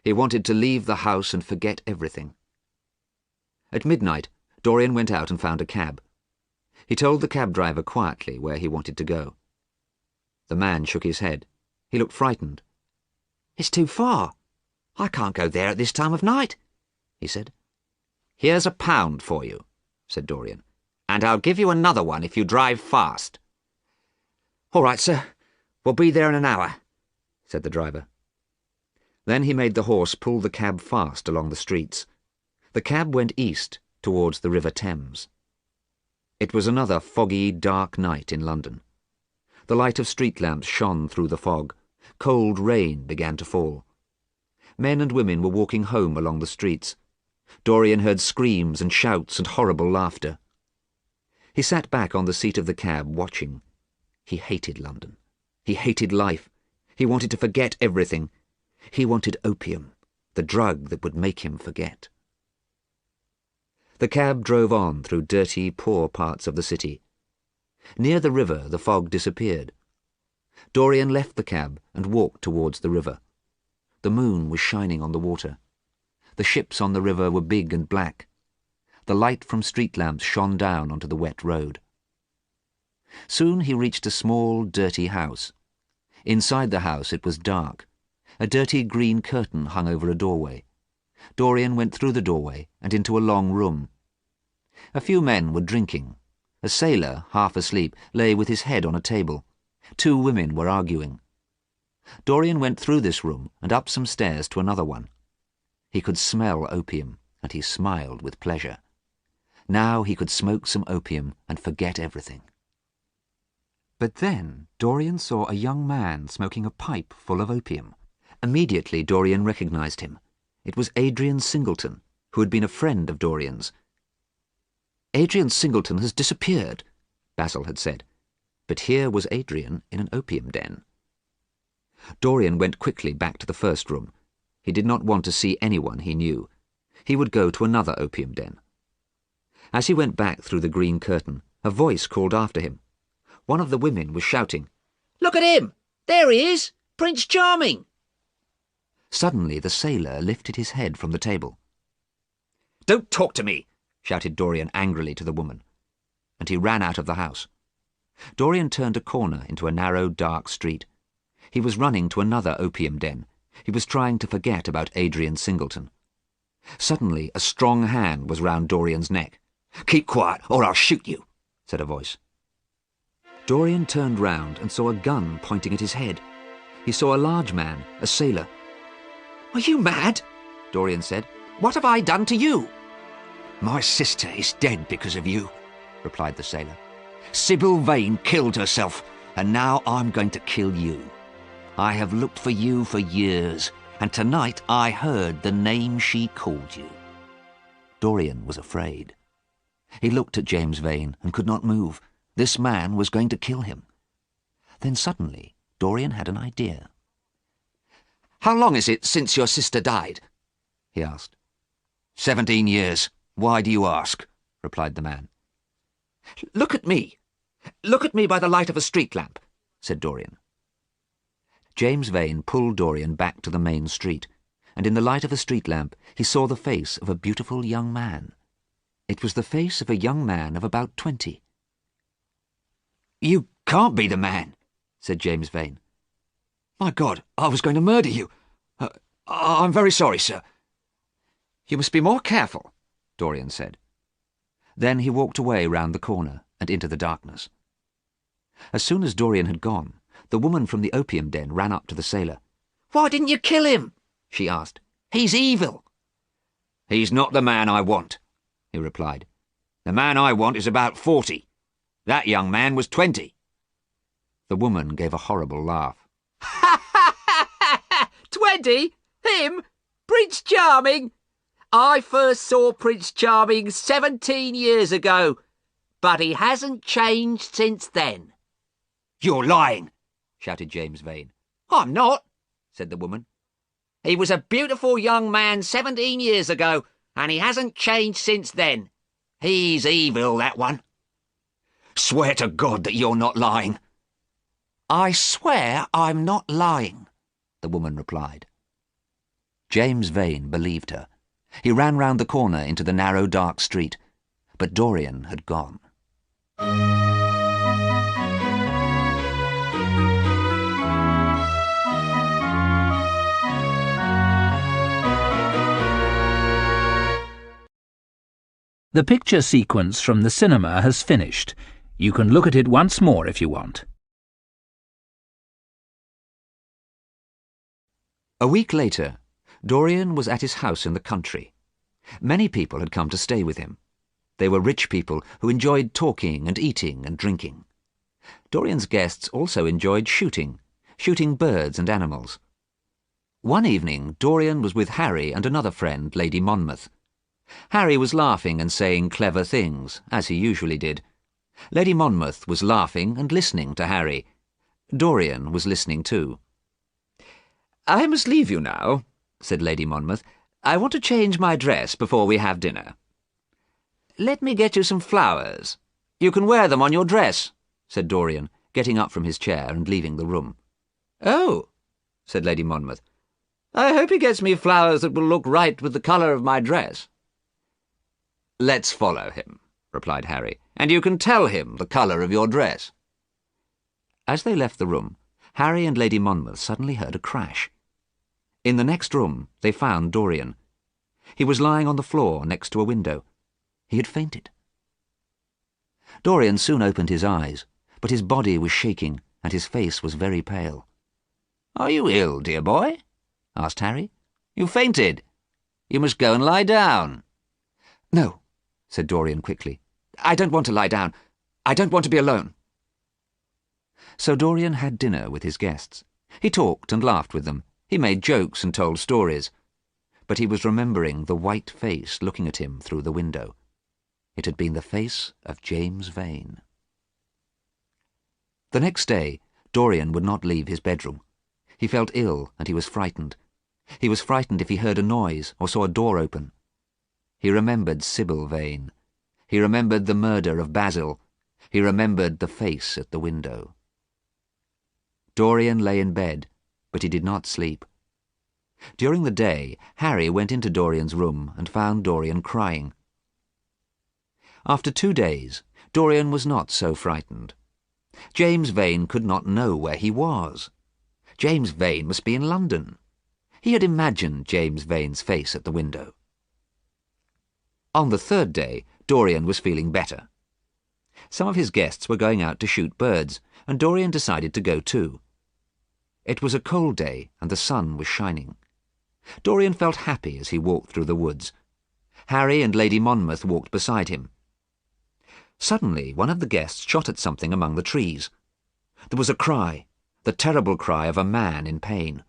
[SPEAKER 1] He wanted to leave the house and forget everything. At midnight, Dorian went out and found a cab. He told the cab driver quietly where he wanted to go. The man shook his head. He looked frightened.
[SPEAKER 4] "It's too far. I can't go there at this time of night," he said.
[SPEAKER 2] "Here's £1 for you," said Dorian, "and I'll give you another one if you drive fast."
[SPEAKER 4] "All right, sir. We'll be there in an hour," said the driver.
[SPEAKER 1] Then he made the horse pull the cab fast along the streets. The cab went east, towards the River Thames. It was another foggy, dark night in London. The light of street lamps shone through the fog. Cold rain began to fall. Men and women were walking home along the streets. Dorian heard screams and shouts and horrible laughter. He sat back on the seat of the cab, watching. He hated London. He hated life. He wanted to forget everything. He wanted opium, the drug that would make him forget. The cab drove on through dirty, poor parts of the city. Near the river, the fog disappeared. Dorian left the cab and walked towards the river. The moon was shining on the water. The ships on the river were big and black. The light from street lamps shone down onto the wet road. Soon he reached a small, dirty house. Inside the house it was dark. A dirty green curtain hung over a doorway. Dorian went through the doorway and into a long room. A few men were drinking. A sailor, half asleep, lay with his head on a table. 2 women were arguing. Dorian went through this room and up some stairs to another one. He could smell opium, and he smiled with pleasure. Now he could smoke some opium and forget everything. But then Dorian saw a young man smoking a pipe full of opium. Immediately Dorian recognized him. It was Adrian Singleton, who had been a friend of Dorian's. "Adrian Singleton has disappeared," Basil had said. But here was Adrian in an opium den. Dorian went quickly back to the first room. He did not want to see anyone he knew. He would go to another opium den. As he went back through the green curtain, a voice called after him. One of the women was shouting,
[SPEAKER 4] "Look at him! There he is! Prince Charming!"
[SPEAKER 1] Suddenly the sailor lifted his head from the table.
[SPEAKER 2] "Don't talk to me!"
[SPEAKER 1] shouted Dorian angrily to the woman, and he ran out of the house. Dorian turned a corner into a narrow, dark street. He was running to another opium den. He was trying to forget about Adrian Singleton. Suddenly a strong hand was round Dorian's neck.
[SPEAKER 2] "Keep quiet, or I'll shoot you,"
[SPEAKER 1] said a voice. Dorian turned round and saw a gun pointing at his head. He saw a large man, a sailor.
[SPEAKER 2] "Are you mad?"
[SPEAKER 1] Dorian said.
[SPEAKER 2] "What have I done to you?"
[SPEAKER 4] "My sister is dead because of you," replied the sailor.
[SPEAKER 2] "Sybil Vane killed herself,
[SPEAKER 4] "And now I'm going to kill you. I have looked for you for years, and tonight I heard the name she called you." Dorian was afraid. He looked at James Vane and could not move. This man was going to kill him. Then suddenly Dorian had an idea.
[SPEAKER 2] "How long is it since your sister died?"
[SPEAKER 1] he asked.
[SPEAKER 4] 17 years. Why do you ask?" replied the man.
[SPEAKER 2] "Look at me. Look at me by the light of a street lamp," said Dorian.
[SPEAKER 1] James Vane pulled Dorian back to the main street, and in the light of a street lamp he saw the face of a beautiful young man. It was the face of a young man of about 20.
[SPEAKER 4] "You can't be the man," said James Vane. "My God, I was going to murder you. I'm very sorry, sir."
[SPEAKER 2] "You must be more careful,"
[SPEAKER 1] Dorian said. Then he walked away round the corner and into the darkness. As soon as Dorian had gone, the woman from the opium den ran up to the sailor.
[SPEAKER 4] "Why didn't you kill him?" she asked. "He's evil."
[SPEAKER 2] "He's not the man I want," he replied. "The man I want is about 40. That young man was 20.
[SPEAKER 1] The woman gave a horrible laugh.
[SPEAKER 4] 20? Him? Prince Charming? I first saw Prince Charming 17 years ago, but he hasn't changed since then."
[SPEAKER 2] "You're lying,"
[SPEAKER 1] shouted James Vane.
[SPEAKER 4] "I'm not," said the woman. "He was a beautiful young man 17 years ago, and he hasn't changed since then. He's evil, that one."
[SPEAKER 2] "Swear to God that you're not lying."
[SPEAKER 4] "I swear I'm not lying,"
[SPEAKER 1] the woman replied. James Vane believed her. He ran round the corner into the narrow, dark street, but Dorian had gone.
[SPEAKER 3] The picture sequence from the cinema has finished. You can look at it once more if you want.
[SPEAKER 1] A week later, Dorian was at his house in the country. Many people had come to stay with him. They were rich people who enjoyed talking and eating and drinking. Dorian's guests also enjoyed shooting birds and animals. One evening, Dorian was with Harry and another friend, Lady Monmouth. Harry was laughing and saying clever things, as he usually did. Lady Monmouth was laughing and listening to Harry. Dorian was listening too.
[SPEAKER 2] "I must leave you now," said Lady Monmouth. "I want to change my dress before we have dinner."
[SPEAKER 1] "Let me get you some flowers. You can wear them on your dress," said Dorian, getting up from his chair and leaving the room.
[SPEAKER 2] "Oh," said Lady Monmouth. "I hope he gets me flowers that will look right with the colour of my dress." "Let's follow him," replied Harry, "and you can tell him the colour of your dress."
[SPEAKER 1] As they left the room, Harry and Lady Monmouth suddenly heard a crash. In the next room, they found Dorian. He was lying on the floor next to a window. He had fainted. Dorian soon opened his eyes, but his body was shaking and his face was very pale.
[SPEAKER 2] "Are you ill, dear boy?" asked Harry. "You fainted. You must go and lie down."
[SPEAKER 1] "No,"
[SPEAKER 4] said Dorian quickly. "I don't want to lie down. I don't want to be alone." So Dorian had dinner with his guests. He talked and laughed with them. He made jokes and told stories. But he was remembering the white face looking at him through the window. It had been the face of James Vane. The next day, Dorian would not leave his bedroom. He felt ill and he was frightened. He was frightened if he heard a noise or saw a door open. He remembered Sybil Vane. He remembered the murder of Basil. He remembered the face at the window. Dorian lay in bed, but he did not sleep. During the day, Harry went into Dorian's room and found Dorian crying. After 2 days, Dorian was not so frightened. James Vane could not know where he was. James Vane must be in London. He had imagined James Vane's face at the window. On the 3rd day, Dorian was feeling better. Some of his guests were going out to shoot birds, and Dorian decided to go too. It was a cold day, and the sun was shining. Dorian felt happy as he walked through the woods. Harry and Lady Monmouth walked beside him. Suddenly, one of the guests shot at something among the trees. There was a cry, the terrible cry of a man in pain.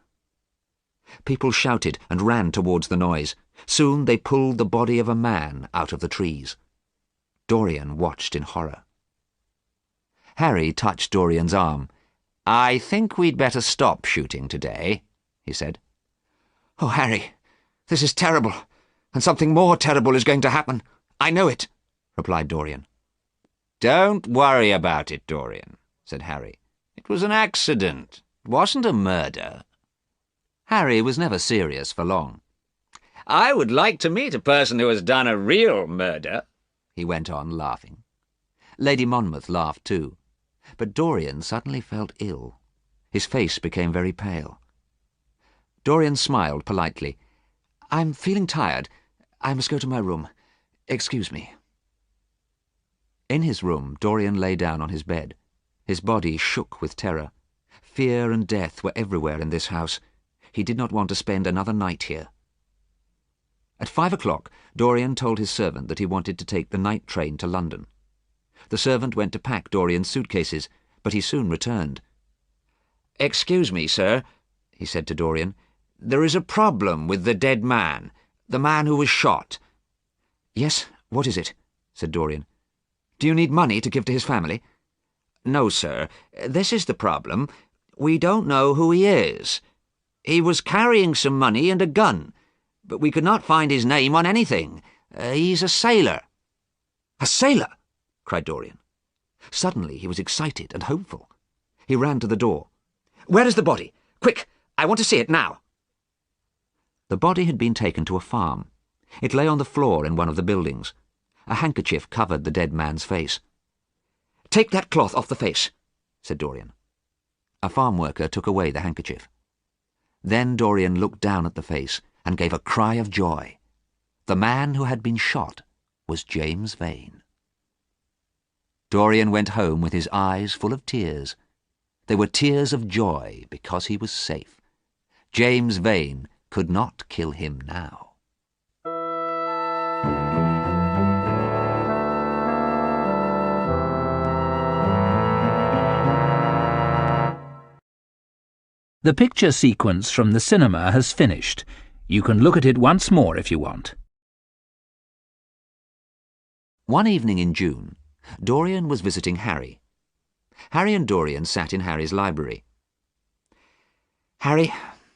[SPEAKER 4] People shouted and ran towards the noise. Soon they pulled the body of a man out of the trees. Dorian watched in horror. Harry touched Dorian's arm. "I think we'd better stop shooting today," he said. "Oh, Harry, this is terrible, and something more terrible is going to happen. I know it," replied Dorian. "Don't worry about it, Dorian," said Harry. "It was an accident. It wasn't a murder." Harry was never serious for long. "I would like to meet a person who has done a real murder," he went on, laughing. Lady Monmouth laughed too, but Dorian suddenly felt ill. His face became very pale. Dorian smiled politely. "I'm feeling tired. I must go to my room. Excuse me." In his room, Dorian lay down on his bed. His body shook with terror. Fear and death were everywhere in this house. He did not want to spend another night here. At 5 o'clock, Dorian told his servant that he wanted to take the night train to London. The servant went to pack Dorian's suitcases, but he soon returned. "Excuse me, sir," he said to Dorian. "There is a problem with the dead man, the man who was shot." "Yes, what is it?" said Dorian. "Do you need money to give to his family?" "No, sir. This is the problem. We don't know who he is. He was carrying some money and a gun, but we could not find his name on anything. He's a sailor." "A sailor?" cried Dorian. Suddenly he was excited and hopeful. He ran to the door. "Where is the body? Quick! I want to see it now." The body had been taken to a farm. It lay on the floor in one of the buildings. A handkerchief covered the dead man's face. "Take that cloth off the face," said Dorian. A farm worker took away the handkerchief. Then Dorian looked down at the face and gave a cry of joy. The man who had been shot was James Vane. Dorian went home with his eyes full of tears. They were tears of joy because he was safe. James Vane could not kill him now.
[SPEAKER 3] The picture sequence from the cinema has finished. You can look at it once more if you want.
[SPEAKER 1] One evening in June, Dorian was visiting Harry. Harry and Dorian sat in Harry's library.
[SPEAKER 4] "Harry,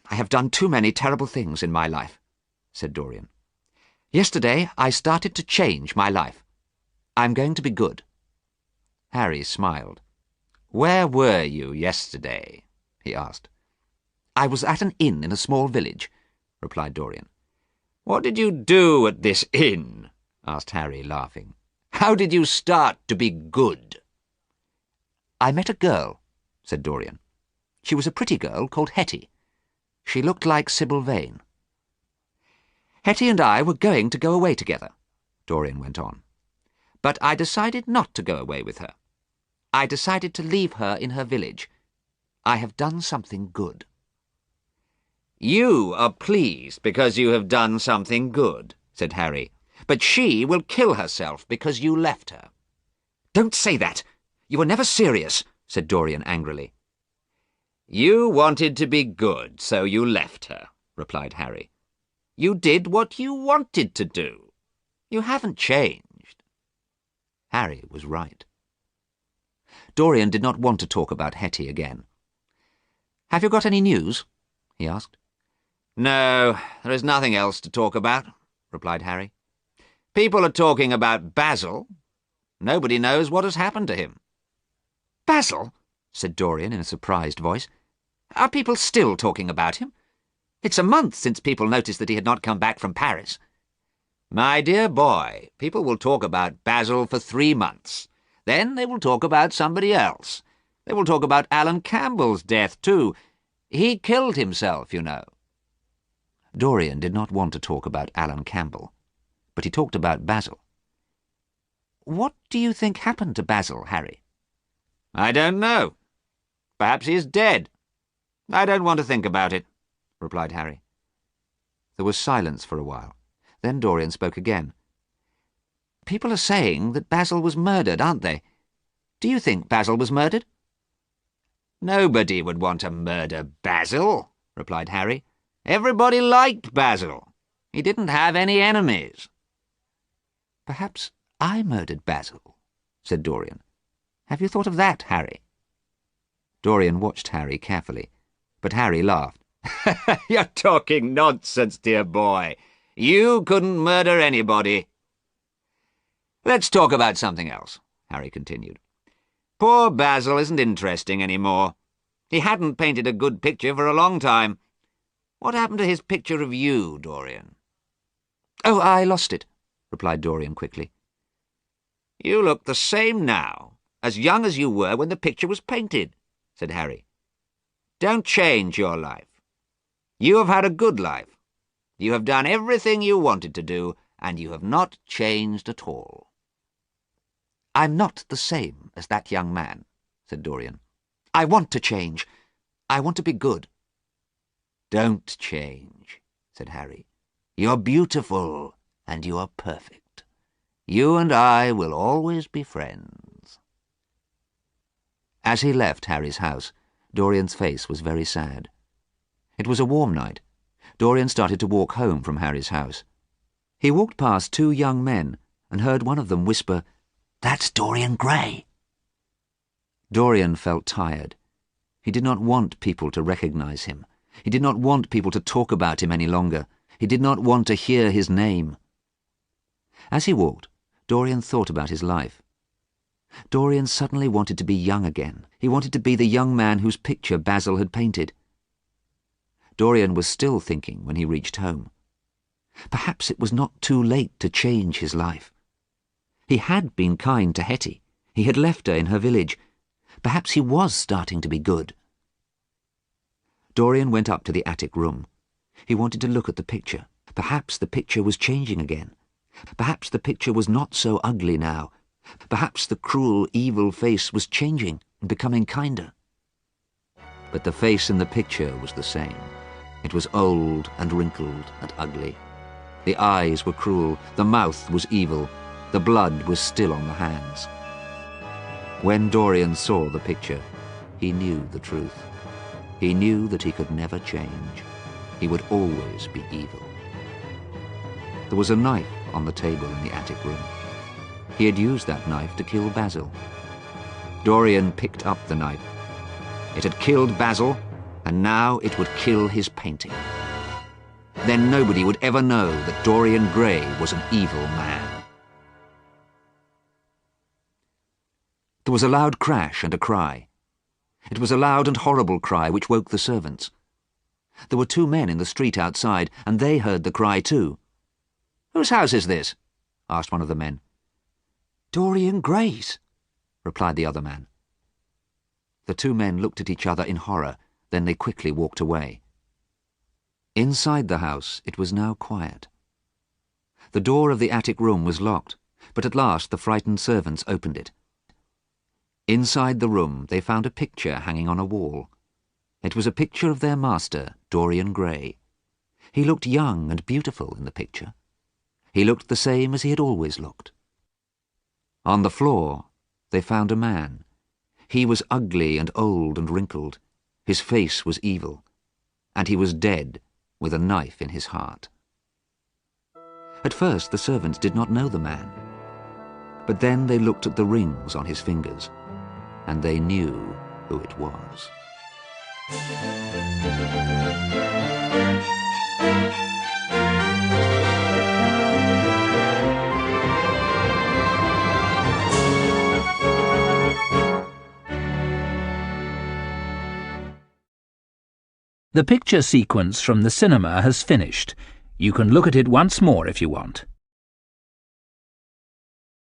[SPEAKER 4] I have done too many terrible things in my life," said Dorian. "Yesterday I started to change my life. I'm going to be good."
[SPEAKER 1] Harry smiled. "Where were you yesterday?" he asked.
[SPEAKER 4] "I was at an inn in a small village," replied Dorian.
[SPEAKER 2] "What did you do at this inn?" asked Harry, laughing. "How did you start to be good?"
[SPEAKER 4] "I met a girl," said Dorian. "She was a pretty girl called Hetty. She looked like Sybil Vane." "Hetty and I were going to go away together," Dorian went on. "But I decided not to go away with her. I decided to leave her in her village. I have done something good."
[SPEAKER 2] "You are pleased because you have done something good," said Harry. But she will kill herself because you left her.
[SPEAKER 4] Don't say that! You were never serious, said Dorian angrily.
[SPEAKER 2] You wanted to be good, so you left her, replied Harry. You did what you wanted to do. You haven't changed.
[SPEAKER 1] Harry was right. Dorian did not want to talk about Hetty again. "Have you got any news?" he asked.
[SPEAKER 2] "No, there is nothing else to talk about," replied Harry. "People are talking about Basil. Nobody knows what has happened to him."
[SPEAKER 4] "Basil?" said Dorian in a surprised voice. "Are people still talking about him? It's a month since people noticed that he had not come back from Paris."
[SPEAKER 2] "My dear boy, people will talk about Basil for 3 months. Then they will talk about somebody else. They will talk about Alan Campbell's death, too. He killed himself, you know."
[SPEAKER 1] Dorian did not want to talk about Alan Campbell, but he talked about Basil. "What do you think happened to Basil, Harry?"
[SPEAKER 2] "I don't know. Perhaps he is dead. I don't want to think about it," replied Harry.
[SPEAKER 1] There was silence for a while. Then Dorian spoke again. "People are saying that Basil was murdered, aren't they? Do you think Basil was murdered?"
[SPEAKER 2] "Nobody would want to murder Basil," replied Harry. "Everybody liked Basil. He didn't have any enemies."
[SPEAKER 1] "Perhaps I murdered Basil," said Dorian. "Have you thought of that, Harry?" Dorian watched Harry carefully, but Harry laughed.
[SPEAKER 2] "You're talking nonsense, dear boy. You couldn't murder anybody." "Let's talk about something else," Harry continued. "Poor Basil isn't interesting any more. He hadn't painted a good picture for a long time. What happened to his picture of you, Dorian?"
[SPEAKER 1] "Oh, I lost it," replied Dorian quickly.
[SPEAKER 2] "You look the same now, as young as you were when the picture was painted," said Harry. "Don't change your life. You have had a good life. You have done everything you wanted to do, and you have not changed at all."
[SPEAKER 1] "I'm not the same as that young man," said Dorian. "I want to change. I want to be good."
[SPEAKER 2] "Don't change," said Harry. "You're beautiful, and you are perfect. You and I will always be friends."
[SPEAKER 1] As he left Harry's house, Dorian's face was very sad. It was a warm night. Dorian started to walk home from Harry's house. He walked past 2 young men and heard one of them whisper, "That's Dorian Gray." Dorian felt tired. He did not want people to recognize him. He did not want people to talk about him any longer. He did not want to hear his name. As he walked, Dorian thought about his life. Dorian suddenly wanted to be young again. He wanted to be the young man whose picture Basil had painted. Dorian was still thinking when he reached home. Perhaps it was not too late to change his life. He had been kind to Hetty. He had left her in her village. Perhaps he was starting to be good. Dorian went up to the attic room. He wanted to look at the picture. Perhaps the picture was changing again. Perhaps the picture was not so ugly now. Perhaps the cruel, evil face was changing and becoming kinder. But the face in the picture was the same. It was old and wrinkled and ugly. The eyes were cruel, the mouth was evil, the blood was still on the hands. When Dorian saw the picture, he knew the truth. He knew that he could never change. He would always be evil. There was a knife on the table in the attic room. He had used that knife to kill Basil. Dorian picked up the knife. It had killed Basil, and now it would kill his painting. Then nobody would ever know that Dorian Gray was an evil man. There was a loud crash and a cry. It was a loud and horrible cry which woke the servants. There were 2 men in the street outside, and they heard the cry too. "Whose house is this?" asked one of the men. "Dorian Gray's," replied the other man. The 2 men looked at each other in horror, then they quickly walked away. Inside the house it was now quiet. The door of the attic room was locked, but at last the frightened servants opened it. Inside the room they found a picture hanging on a wall. It was a picture of their master, Dorian Gray. He looked young and beautiful in the picture. He looked the same as he had always looked. On the floor, they found a man. He was ugly and old and wrinkled. His face was evil, and he was dead with a knife in his heart. At first, the servants did not know the man, but then they looked at the rings on his fingers, and they knew who it was.
[SPEAKER 3] The picture sequence from the cinema has finished. You can look at it once more if you want.